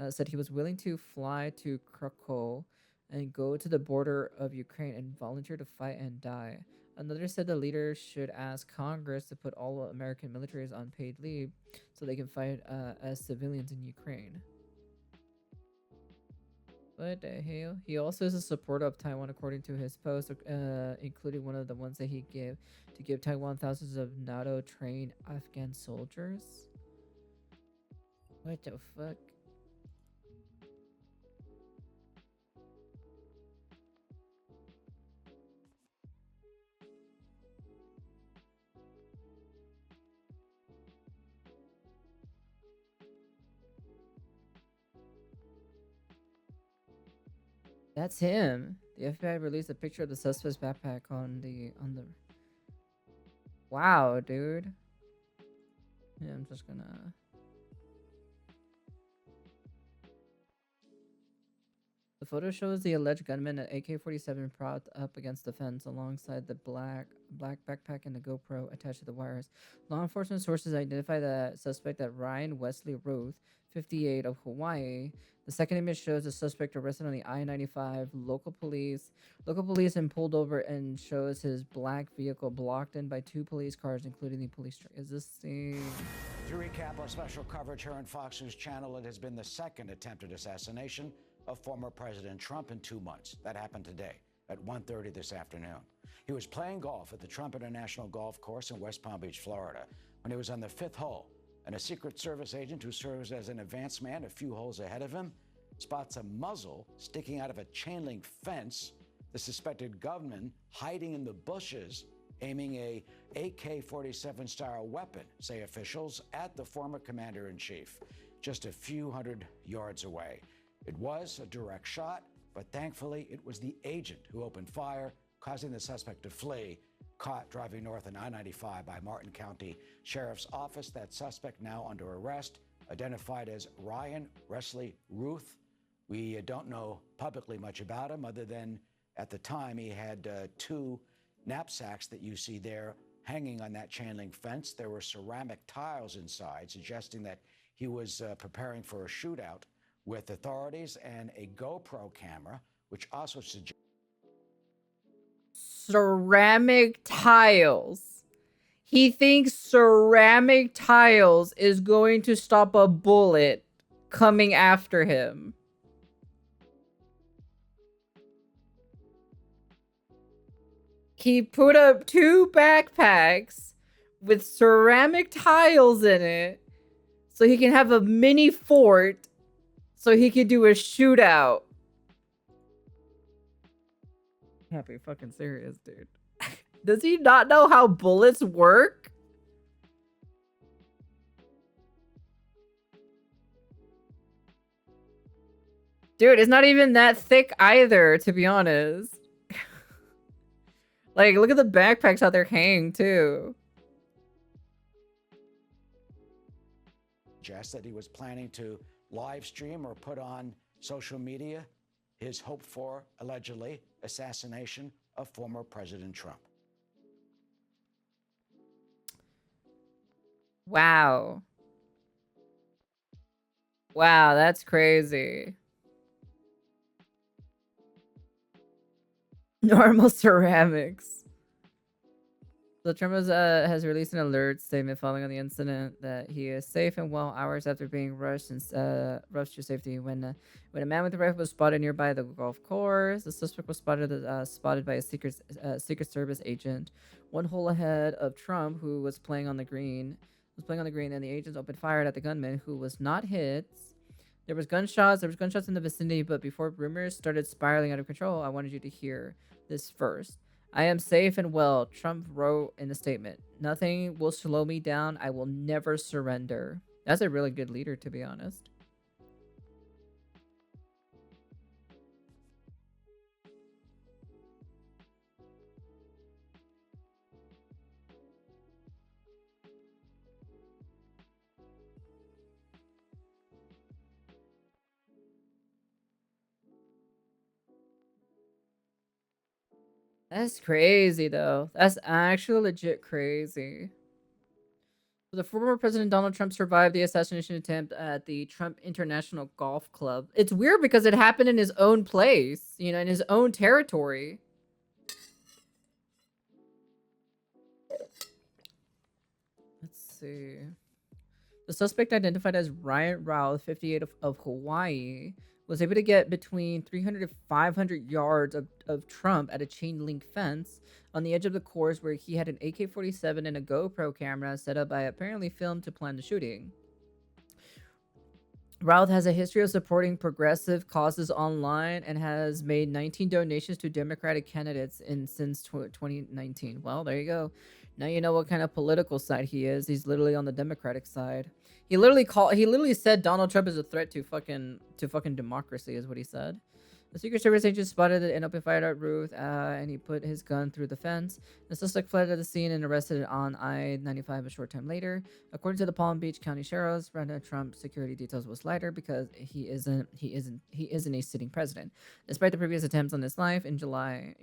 said he was willing to fly to Krakow and go to the border of Ukraine and volunteer to fight and die. Another said the leader should ask Congress to put all American militaries on paid leave so they can fight as civilians in Ukraine. What the hell? He also is a supporter of Taiwan, according to his post, including one of the ones that he gave to give Taiwan thousands of NATO-trained Afghan soldiers. What the fuck? That's him. The FBI released a picture of the suspect's backpack on the. Wow, dude. Yeah, I'm just gonna. The photo shows the alleged gunman at AK-47 propped up against the fence alongside the black backpack and the GoPro attached to the wires. Law enforcement sources identify the suspect as Ryan Wesley Routh, 58, of Hawaii. The second image shows the suspect arrested on the I-95. Local police and pulled over and shows his black vehicle blocked in by two police cars, including the police truck. Is this the... To recap our special coverage here on Fox News Channel, it has been the second attempted assassination of former President Trump in 2 months. That happened today at 1:30 this afternoon. He was playing golf at the Trump International Golf Course in West Palm Beach, Florida, when he was on the 5th hole, and a Secret Service agent who serves as an advance man a few holes ahead of him spots a muzzle sticking out of a chain link fence, the suspected gunman hiding in the bushes, aiming a AK-47 style weapon, say officials, at the former commander-in-chief, just a few hundred yards away. It was a direct shot, but thankfully it was the agent who opened fire, causing the suspect to flee caught driving north on I-95 by Martin County Sheriff's Office. That suspect now under arrest, identified as Ryan Wesley Ruth. We don't know publicly much about him other than at the time he had 2 knapsacks that you see there hanging on that chain link fence. There were ceramic tiles inside, suggesting that he was preparing for a shootout with authorities, and a GoPro camera, which also suggests ceramic tiles. He thinks ceramic tiles is going to stop a bullet coming after him. He put up 2 backpacks with ceramic tiles in it so he can have a mini fort so he could do a shootout. Can't be fucking serious, dude. Does he not know how bullets work? Dude, it's not even that thick either, to be honest. Like, look at the backpacks how they're hanging, too. Suggests that he was planning to live stream or put on social media his hoped for, allegedly, assassination of former President Trump. Wow. Wow, that's crazy. Normal ceramics. So Trump has released an alert statement following on the incident that he is safe and well hours after being rushed to safety when a man with a rifle was spotted nearby the golf course. The suspect was spotted by a Secret Service agent 1 hole ahead of Trump, who was playing on the green. And the agents opened fire at the gunman, who was not hit. There was gunshots in the vicinity, but before rumors started spiraling out of control, I wanted you to hear this first. I am safe and well, Trump wrote in a statement. Nothing will slow me down. I will never surrender. That's a really good leader, to be honest. That's crazy, though. That's actually legit crazy. The former President Donald Trump survived the assassination attempt at the Trump International Golf Club. It's weird because it happened in his own place, you know, in his own territory. Let's see. The suspect, identified as Ryan Rao, 58 of Hawaii, was able to get between 300 to 500 yards of Trump at a chain link fence on the edge of the course, where he had an AK-47 and a GoPro camera set up by apparently filmed to plan the shooting. Routh has a history of supporting progressive causes online and has made 19 donations to Democratic candidates since 2019. Well, there you go. Now you know what kind of political side he is. He's literally on the Democratic side. He literally said Donald Trump is a threat to fucking democracy, is what he said. The Secret Service agent spotted an open fire at Ruth, and he put his gun through the fence. The suspect fled at the scene and arrested on I-95 a short time later. According to the Palm Beach County Sheriff's, President Trump's security details was lighter because he isn't a sitting president, despite the previous attempts on his life in July.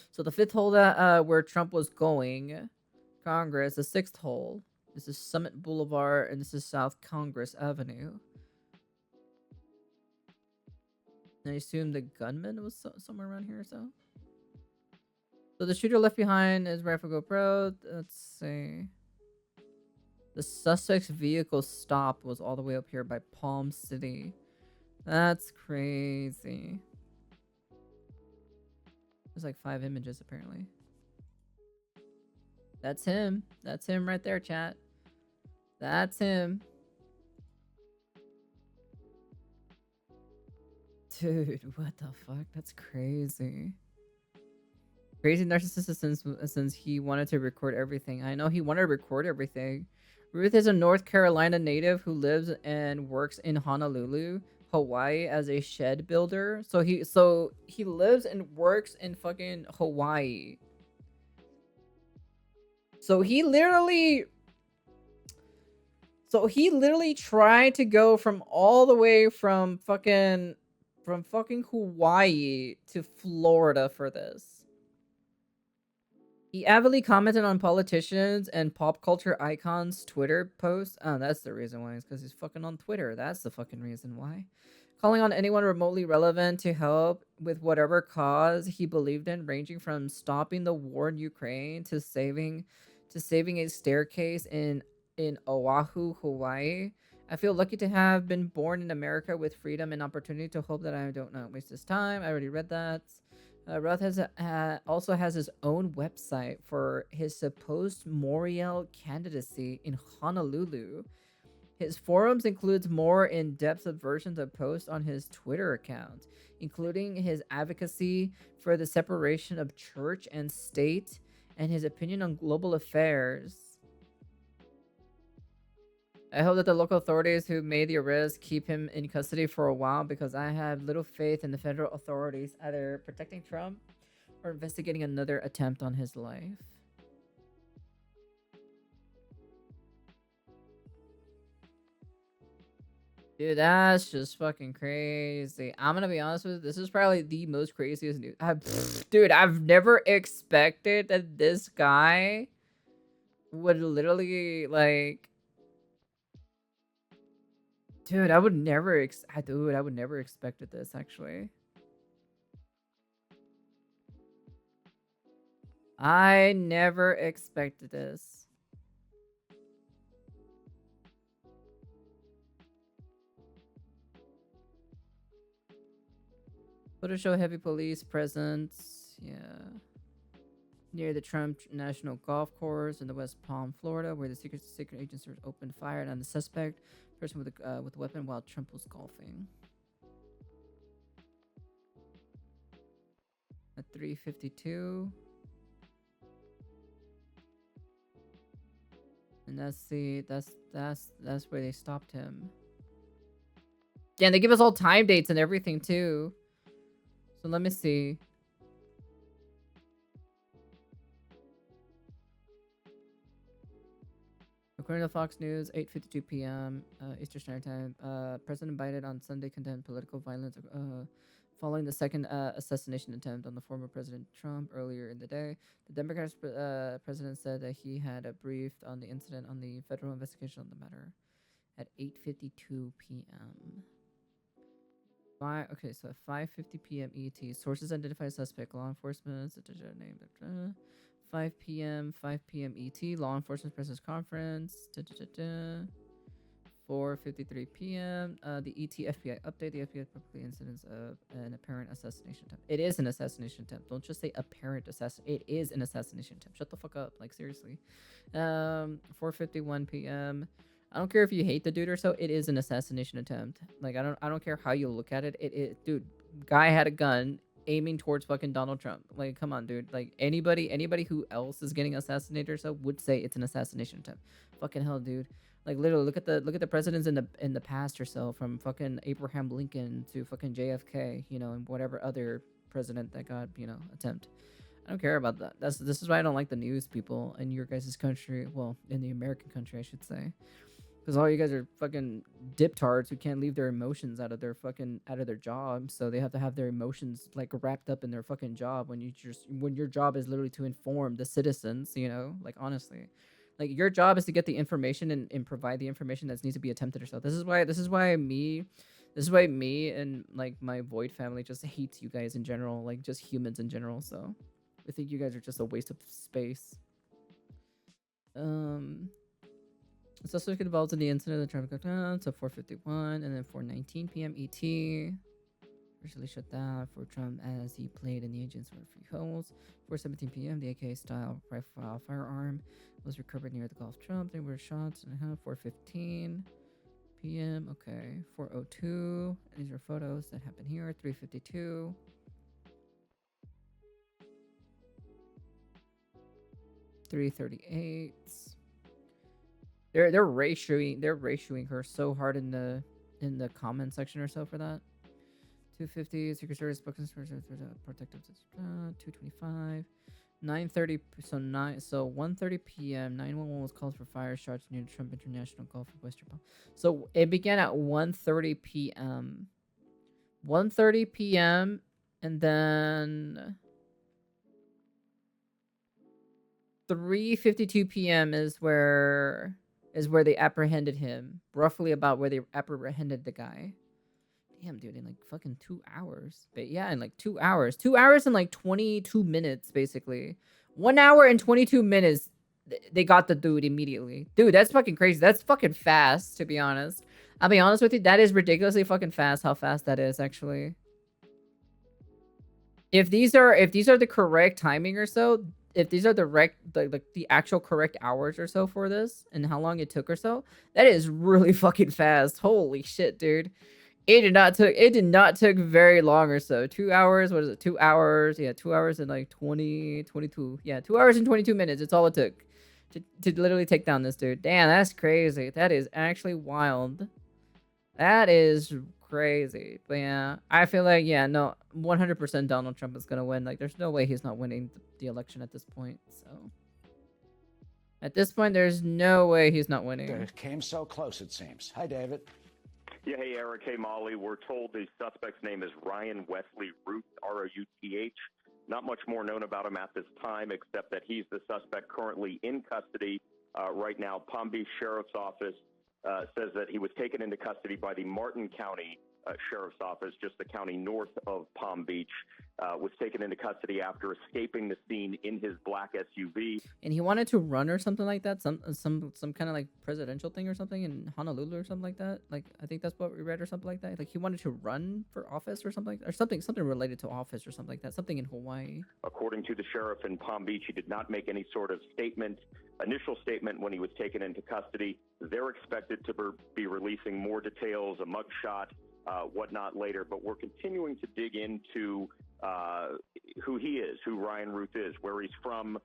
So the 5th hole where Trump was going, Congress, the 6th hole. This is Summit Boulevard, and this is South Congress Avenue. I assume the gunman was somewhere around here or so. So the shooter left behind his rifle GoPro. Let's see. The suspect's vehicle stop was all the way up here by Palm City. That's crazy. There's like 5 images apparently. That's him. That's him right there, chat. That's him. Dude, what the fuck? That's crazy. Crazy narcissist since he wanted to record everything. I know he wanted to record everything. Ruth is a North Carolina native who lives and works in Honolulu. Hawaii as a shed builder. So he lives and works in fucking Hawaii. So he literally tried to go from all the way from fucking Hawaii to Florida for this. He avidly commented on politicians and pop culture icons' Twitter posts. Oh, that's the reason why. It's because he's fucking on Twitter. That's the fucking reason why. Calling on anyone remotely relevant to help with whatever cause he believed in, ranging from stopping the war in Ukraine to saving a staircase in Oahu, Hawaii. I feel lucky to have been born in America with freedom and opportunity to hope that I don't waste his time. I already read that. Roth also has his own website for his supposed Moriel candidacy in Honolulu. His forums includes more in-depth versions of posts on his Twitter account, including his advocacy for the separation of church and state and his opinion on global affairs. I hope that the local authorities who made the arrest keep him in custody for a while, because I have little faith in the federal authorities either protecting Trump or investigating another attempt on his life. Dude, that's just fucking crazy. I'm gonna be honest with you, this is probably the most craziest news. Dude, I've never expected that this guy would literally, like... Dude, I would never expected this, actually. I never expected this. Photos show heavy police presence, yeah, near the Trump National Golf Course in the West Palm, Florida, where the secret agents opened fire on the suspect person with a weapon while Trump was golfing. At 3:52, and that's where they stopped him. Yeah, and they give us all time dates and everything too. So let me see. According to Fox News, 8:52 p.m. Eastern Standard Time, President Biden on Sunday condemned political violence following the second assassination attempt on the former President Trump earlier in the day. The Democratic president said that he had briefed on the incident on the federal investigation on the matter at 8:52 p.m. Okay, so at 5:50 p.m. ET, sources identify suspect, law enforcement, name, 5 p.m. ET, law enforcement press conference, 4:53 p.m. The ET FBI update, the FBI publicly incidents of an apparent assassination attempt. It is an assassination attempt. Don't just say apparent assassination. It is an assassination attempt. Shut the fuck up. Like, seriously. 4:51 p.m. I don't care if you hate the dude or so. It is an assassination attempt. Like, I don't care how you look at it. Dude, guy had a gun aiming towards fucking Donald Trump. Like, come on, dude. Like, anybody who else is getting assassinated or so would say it's an assassination attempt. Fucking hell, dude. Like, literally, look at the presidents in the past or so, from fucking Abraham Lincoln to fucking JFK, you know, and whatever other president that got, you know, attempt. I don't care about that. This is why I don't like the news people in your guys' country. Well, in the American country, I should say. Because all you guys are fucking diptards who can't leave their emotions out of their job, so they have to have their emotions like wrapped up in their fucking job when your job is literally to inform the citizens, you know? Like, honestly. Like, your job is to get the information and provide the information that needs to be attempted or so. This is why me and like my Void family just hates you guys in general, like just humans in general, so I think you guys are just a waste of space. Suspect involved in the incident of the traffic down, so 4:51, and then 4:19 p.m. ET. Officially shut down for Trump as he played in the agents for free holes. 4:17 p.m. The AK-style rifle firearm was recovered near the Golf Trump. There were shots. 4:15 p.m. Okay. 4:02. These are photos that happen here. 3:52. $3.38. They're ratioing her so hard in the in the comment section or so for that. 250 Secret Service bookings for protective. 225. 9:30. So 1:30 p.m. 911 was called for fire shots near the Trump International Gulf of Western Palm. So it began at 1:30 p.m. 1:30 p.m. and then 3:52 p.m. is where they apprehended him. Roughly about where they apprehended the guy. Damn, dude, in like fucking 2 hours. But yeah, in like 2 hours. 2 hours and like 22 minutes, basically. 1 hour and 22 minutes, they got the dude immediately. Dude, that's fucking crazy. That's fucking fast, to be honest. I'll be honest with you, that is ridiculously fucking fast, how fast that is, actually. If these are the correct timing or so, if these are the actual correct hours or so for this, and how long it took or so, that is really fucking fast. Holy shit, dude. It did not took very long or so. 2 hours, what is it? 2 hours. Yeah, 2 hours and like 22. Yeah, 2 hours and 22 minutes. It's all it took to literally take down this dude. Damn, that's crazy. That is actually wild. That is crazy. But yeah, I feel like, yeah, no, 100% Donald Trump is going to win. Like, there's no way he's not winning the election at this point. So at this point, there's no way he's not winning. It came so close, it seems. Hi, David. Yeah, hey, Eric. Hey, Molly. We're told the suspect's name is Ryan Wesley Ruth, R-O-U-T-H. Not much more known about him at this time, except that he's the suspect currently in custody right now. Palm Beach Sheriff's Office says that he was taken into custody by the Martin County Sheriff's Office, just the county north of Palm Beach, was taken into custody after escaping the scene in his black SUV. And he wanted to run or something like that, some kind of like presidential thing or something in Honolulu or something like that. Like, I think that's what we read or something like that. Like, he wanted to run for office or something, or something related to office or something like that. Something in Hawaii. According to the sheriff in Palm Beach, he did not make any sort of initial statement when he was taken into custody. They're expected to be releasing more details, a mugshot, whatnot later, but we're continuing to dig into who he is, who Ryan Ruth is, where he's from,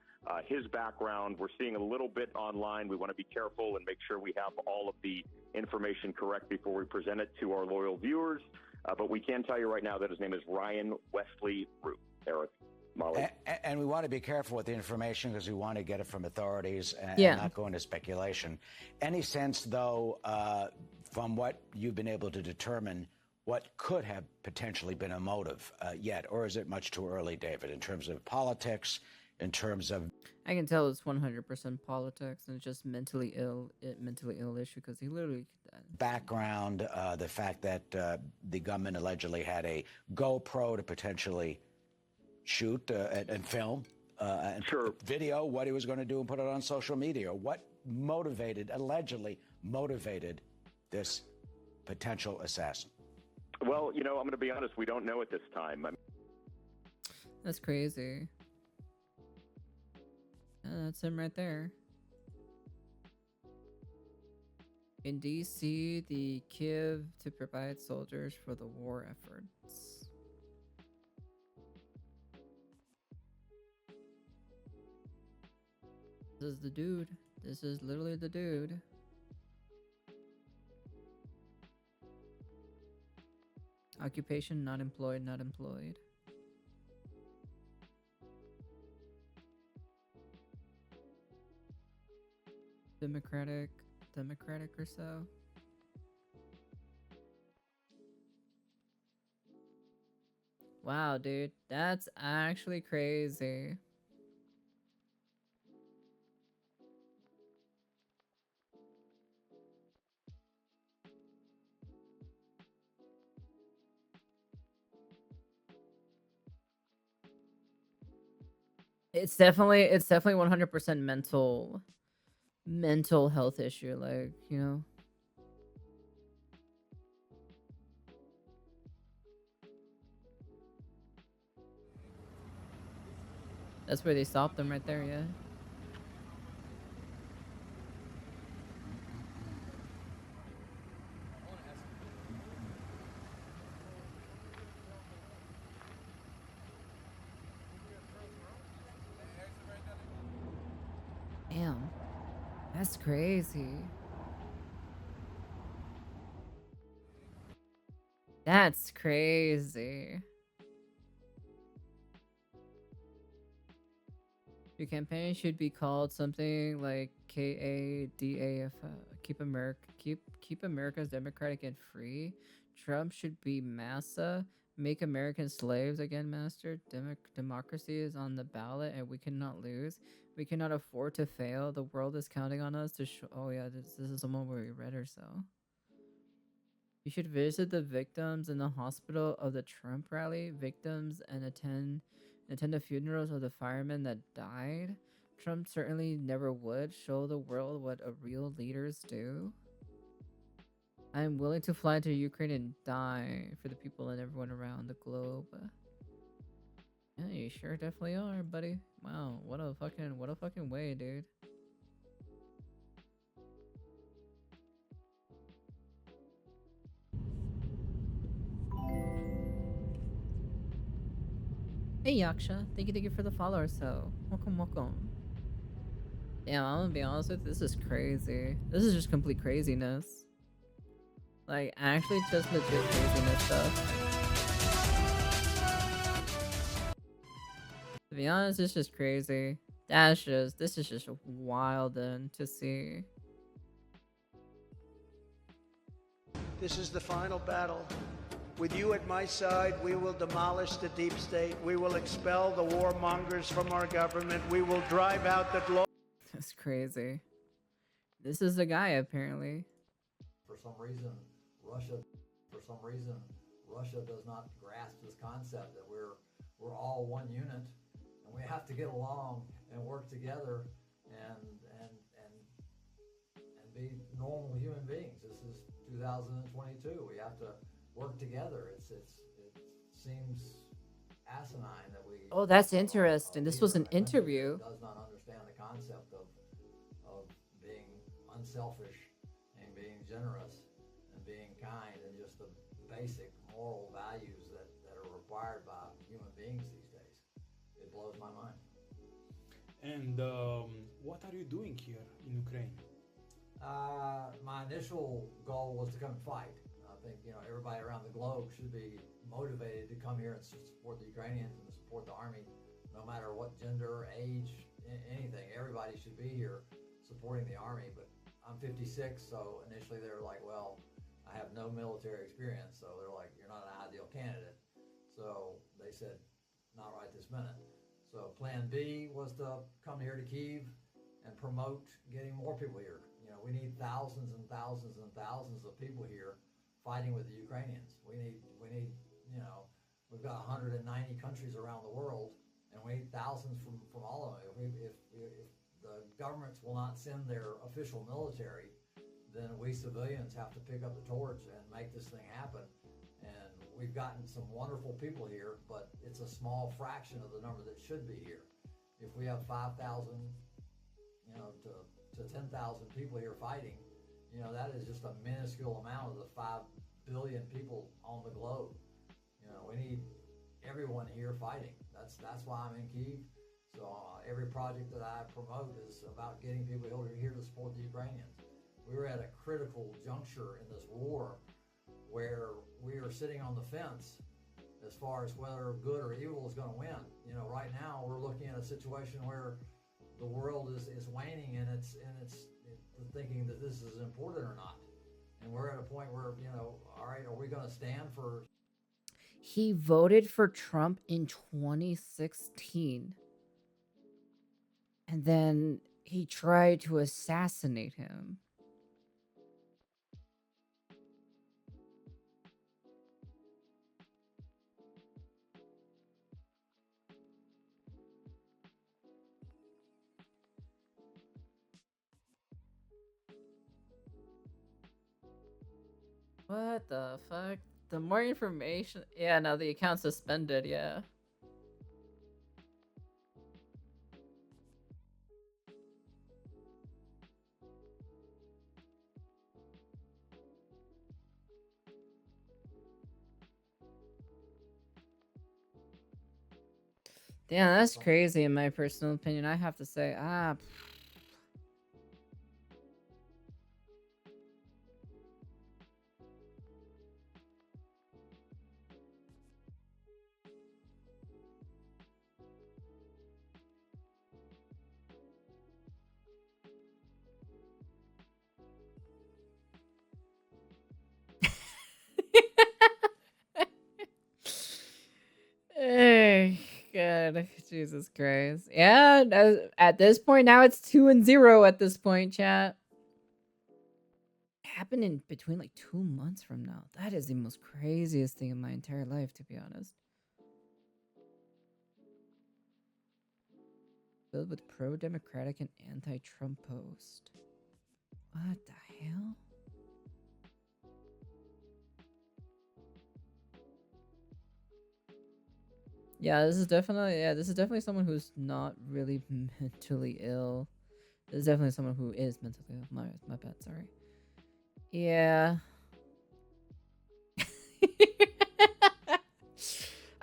his background. We're seeing a little bit online. We want to be careful and make sure we have all of the information correct before we present it to our loyal viewers. But we can tell you right now that his name is Ryan Wesley Ruth. Eric, Molly. And we want to be careful with the information because we want to get it from authorities and not go into speculation. Any sense, though, from what you've been able to determine, what could have potentially been a motive yet? Or is it much too early, David, in terms of politics, in terms of... I can tell it's 100% politics and it's just mentally ill issue because he literally... Background, the fact that the gunman allegedly had a GoPro to potentially shoot and film and video what he was going to do and put it on social media. What allegedly motivated this potential assassin? Well, you know, I'm going to be honest, we don't know at this time. That's crazy. That's him right there. In D.C., the Kyiv to provide soldiers for the war efforts. This is the dude. This is literally the dude. Occupation, not employed, not employed. Democratic or so. Wow, dude. That's actually crazy. It's definitely 100% mental health issue, like, you know. That's where they stopped them right there, yeah. Damn. That's crazy. That's crazy. Your campaign should be called something like KADAF. Keep America's democratic and free. Trump should be Massa. Make Americans slaves again, master. Democracy is on the ballot and we cannot lose. We cannot afford to fail. The world is counting on us to show. Oh yeah, this is the one where we read her, so. You should visit the victims in the hospital of the Trump rally, victims, and attend the funerals of the firemen that died. Trump certainly never would show the world what a real leaders do. I am willing to fly to Ukraine and die for the people and everyone around the globe. Yeah, you sure definitely are, buddy. Wow, what a fucking way, dude. Hey Yaksha, thank you for the follower, so welcome. Yeah, I'm gonna be honest with you, this is crazy. This is just complete craziness. Like, actually just legit craziness stuff. To be honest, it's just crazy. This is just wild then to see. This is the final battle. With you at my side, we will demolish the deep state. We will expel the warmongers from our government. We will drive out the global. That's crazy. This is the guy, apparently. For some reason, Russia does not grasp this concept that we're all one unit, and we have to get along and work together and be normal human beings. This is 2022. We have to work together. It seems asinine that we. Oh, that's interesting. This was an interview. Does not understand the concept of being unselfish and being generous and being kind and just the basic moral values that are required by human beings these days. It blows my mind. And what are you doing here in Ukraine? My initial goal was to come and fight. I think everybody around the globe should be motivated to come here and support the Ukrainians and support the army, no matter what gender, age, anything. Everybody should be here supporting the army. But I'm 56, so initially they were like, well, I have no military experience, so they're like, you're not an ideal candidate. So they said, not right this minute. So plan B was to come here to Kyiv and promote getting more people here. We need thousands and thousands and thousands of people here fighting with the Ukrainians. We need, we've got 190 countries around the world, and we need thousands from all of them. If the governments will not send their official military, then we civilians have to pick up the torch and make this thing happen. And we've gotten some wonderful people here, but it's a small fraction of the number that should be here. If we have 5,000, to 10,000 people here fighting, that is just a minuscule amount of the 5 billion people on the globe. We need everyone here fighting. That's why I'm in Kyiv. So every project that I promote is about getting people here to support the Ukrainians. We were at a critical juncture in this war where we are sitting on the fence as far as whether good or evil is going to win. Right now we're looking at a situation where the world is waning and it's thinking that this is important or not. And we're at a point where, all right, are we going to stand for... He voted for Trump in 2016. And then he tried to assassinate him. What the fuck? The more information... Yeah, no, the account's suspended, yeah. Damn, that's crazy in my personal opinion. I have to say, god. Jesus Christ. Yeah, at this point now it's 2-0 at this point, chat. Happened in between like 2 months from now. That is the most craziest thing in my entire life, to be honest. Filled with pro-democratic and anti-Trump post. What the hell? Yeah, this is definitely someone who's not really mentally ill. This is definitely someone who is mentally ill. My bad, sorry. Yeah.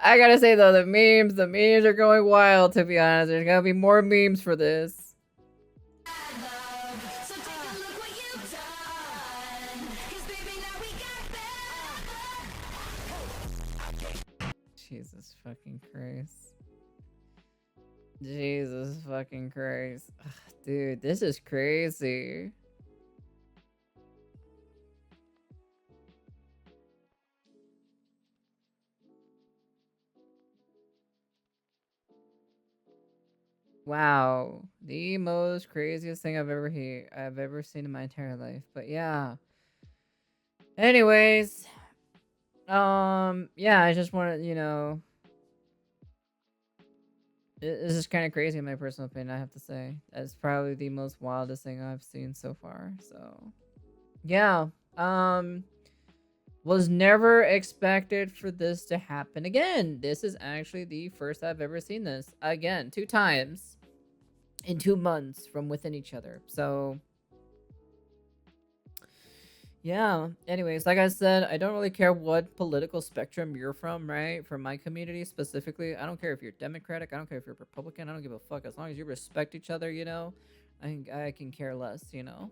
I gotta say though, the memes are going wild, to be honest. There's gonna be more memes for this. Jesus fucking Christ. Jesus fucking Christ. Ugh, dude, this is crazy. Wow, the most craziest thing I've ever seen in my entire life. But yeah. Anyways, yeah, I just wanted, you know, this is kind of crazy in my personal opinion, I have to say. That's probably the most wildest thing I've seen so far. So, yeah, was never expected for this to happen again. This is actually the first I've ever seen this. Again, 2 times in 2 months from within each other. So, yeah, anyways, like I said, I don't really care what political spectrum you're from, right? For my community specifically, I don't care if you're Democratic, I don't care if you're Republican, I don't give a fuck. As long as you respect each other, you know, I can care less, you know?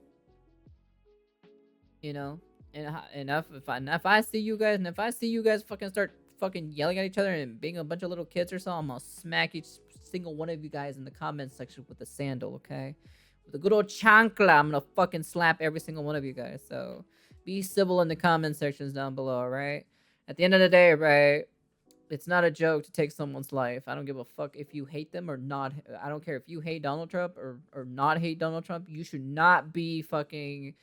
You know? And if I see you guys, and if I see you guys fucking start fucking yelling at each other and being a bunch of little kids or so, I'm gonna smack each single one of you guys in the comment section with a sandal, okay? With a good old chancla, I'm gonna fucking slap every single one of you guys, so... Be civil in the comment sections down below, right? At the end of the day, right? It's not a joke to take someone's life. I don't give a fuck if you hate them or not. I don't care if you hate Donald Trump or not hate Donald Trump. You should not be fucking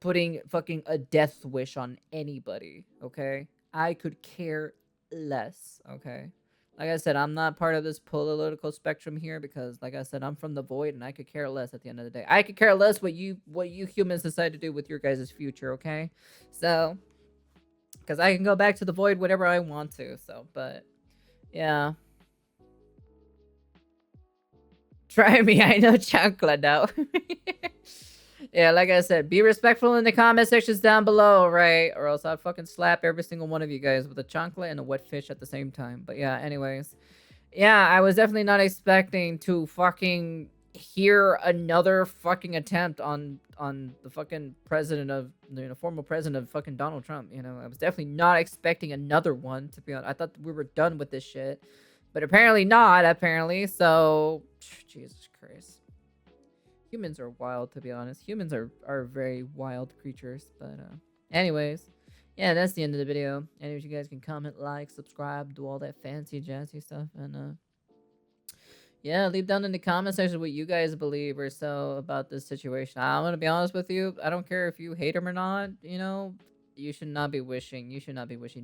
putting fucking a death wish on anybody, okay? I could care less, okay? Like I said, I'm not part of this political spectrum here because, like I said, I'm from the void and I could care less at the end of the day. I could care less what you humans decide to do with your guys' future, okay? So, because I can go back to the void whenever I want to, so, but, yeah. Try me, I know chancla now. Yeah, like I said, be respectful in the comment sections down below, right? Or else I'll fucking slap every single one of you guys with a chancla and a wet fish at the same time. But yeah, anyways. Yeah, I was definitely not expecting to fucking hear another fucking attempt on the fucking president of, you know, former president of fucking Donald Trump, you know. I was definitely not expecting another one, to be honest. I thought we were done with this shit. But apparently not, apparently. So, Jesus Christ. Humans are wild, to be honest. Humans are very wild creatures. But, anyways. Yeah, that's the end of the video. Anyways, you guys can comment, like, subscribe, do all that fancy, jazzy stuff. And, yeah, leave down in the comment section what you guys believe or so about this situation. I'm going to be honest with you. I don't care if you hate him or not, you know. You should not be wishing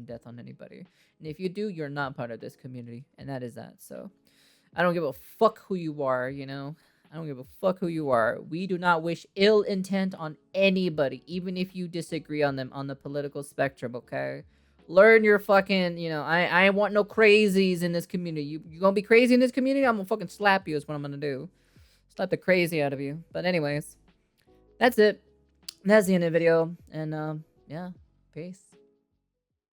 death on anybody. And if you do, you're not part of this community. And that is that. So, I don't give a fuck who you are, you know. I don't give a fuck who you are. We do not wish ill intent on anybody, even if you disagree on them on the political spectrum, okay? Learn your fucking, you know, I want no crazies in this community. You gonna be crazy in this community? I'm gonna fucking slap you is what I'm gonna do. Slap the crazy out of you. But anyways, that's it. That's the end of the video. And, yeah, peace.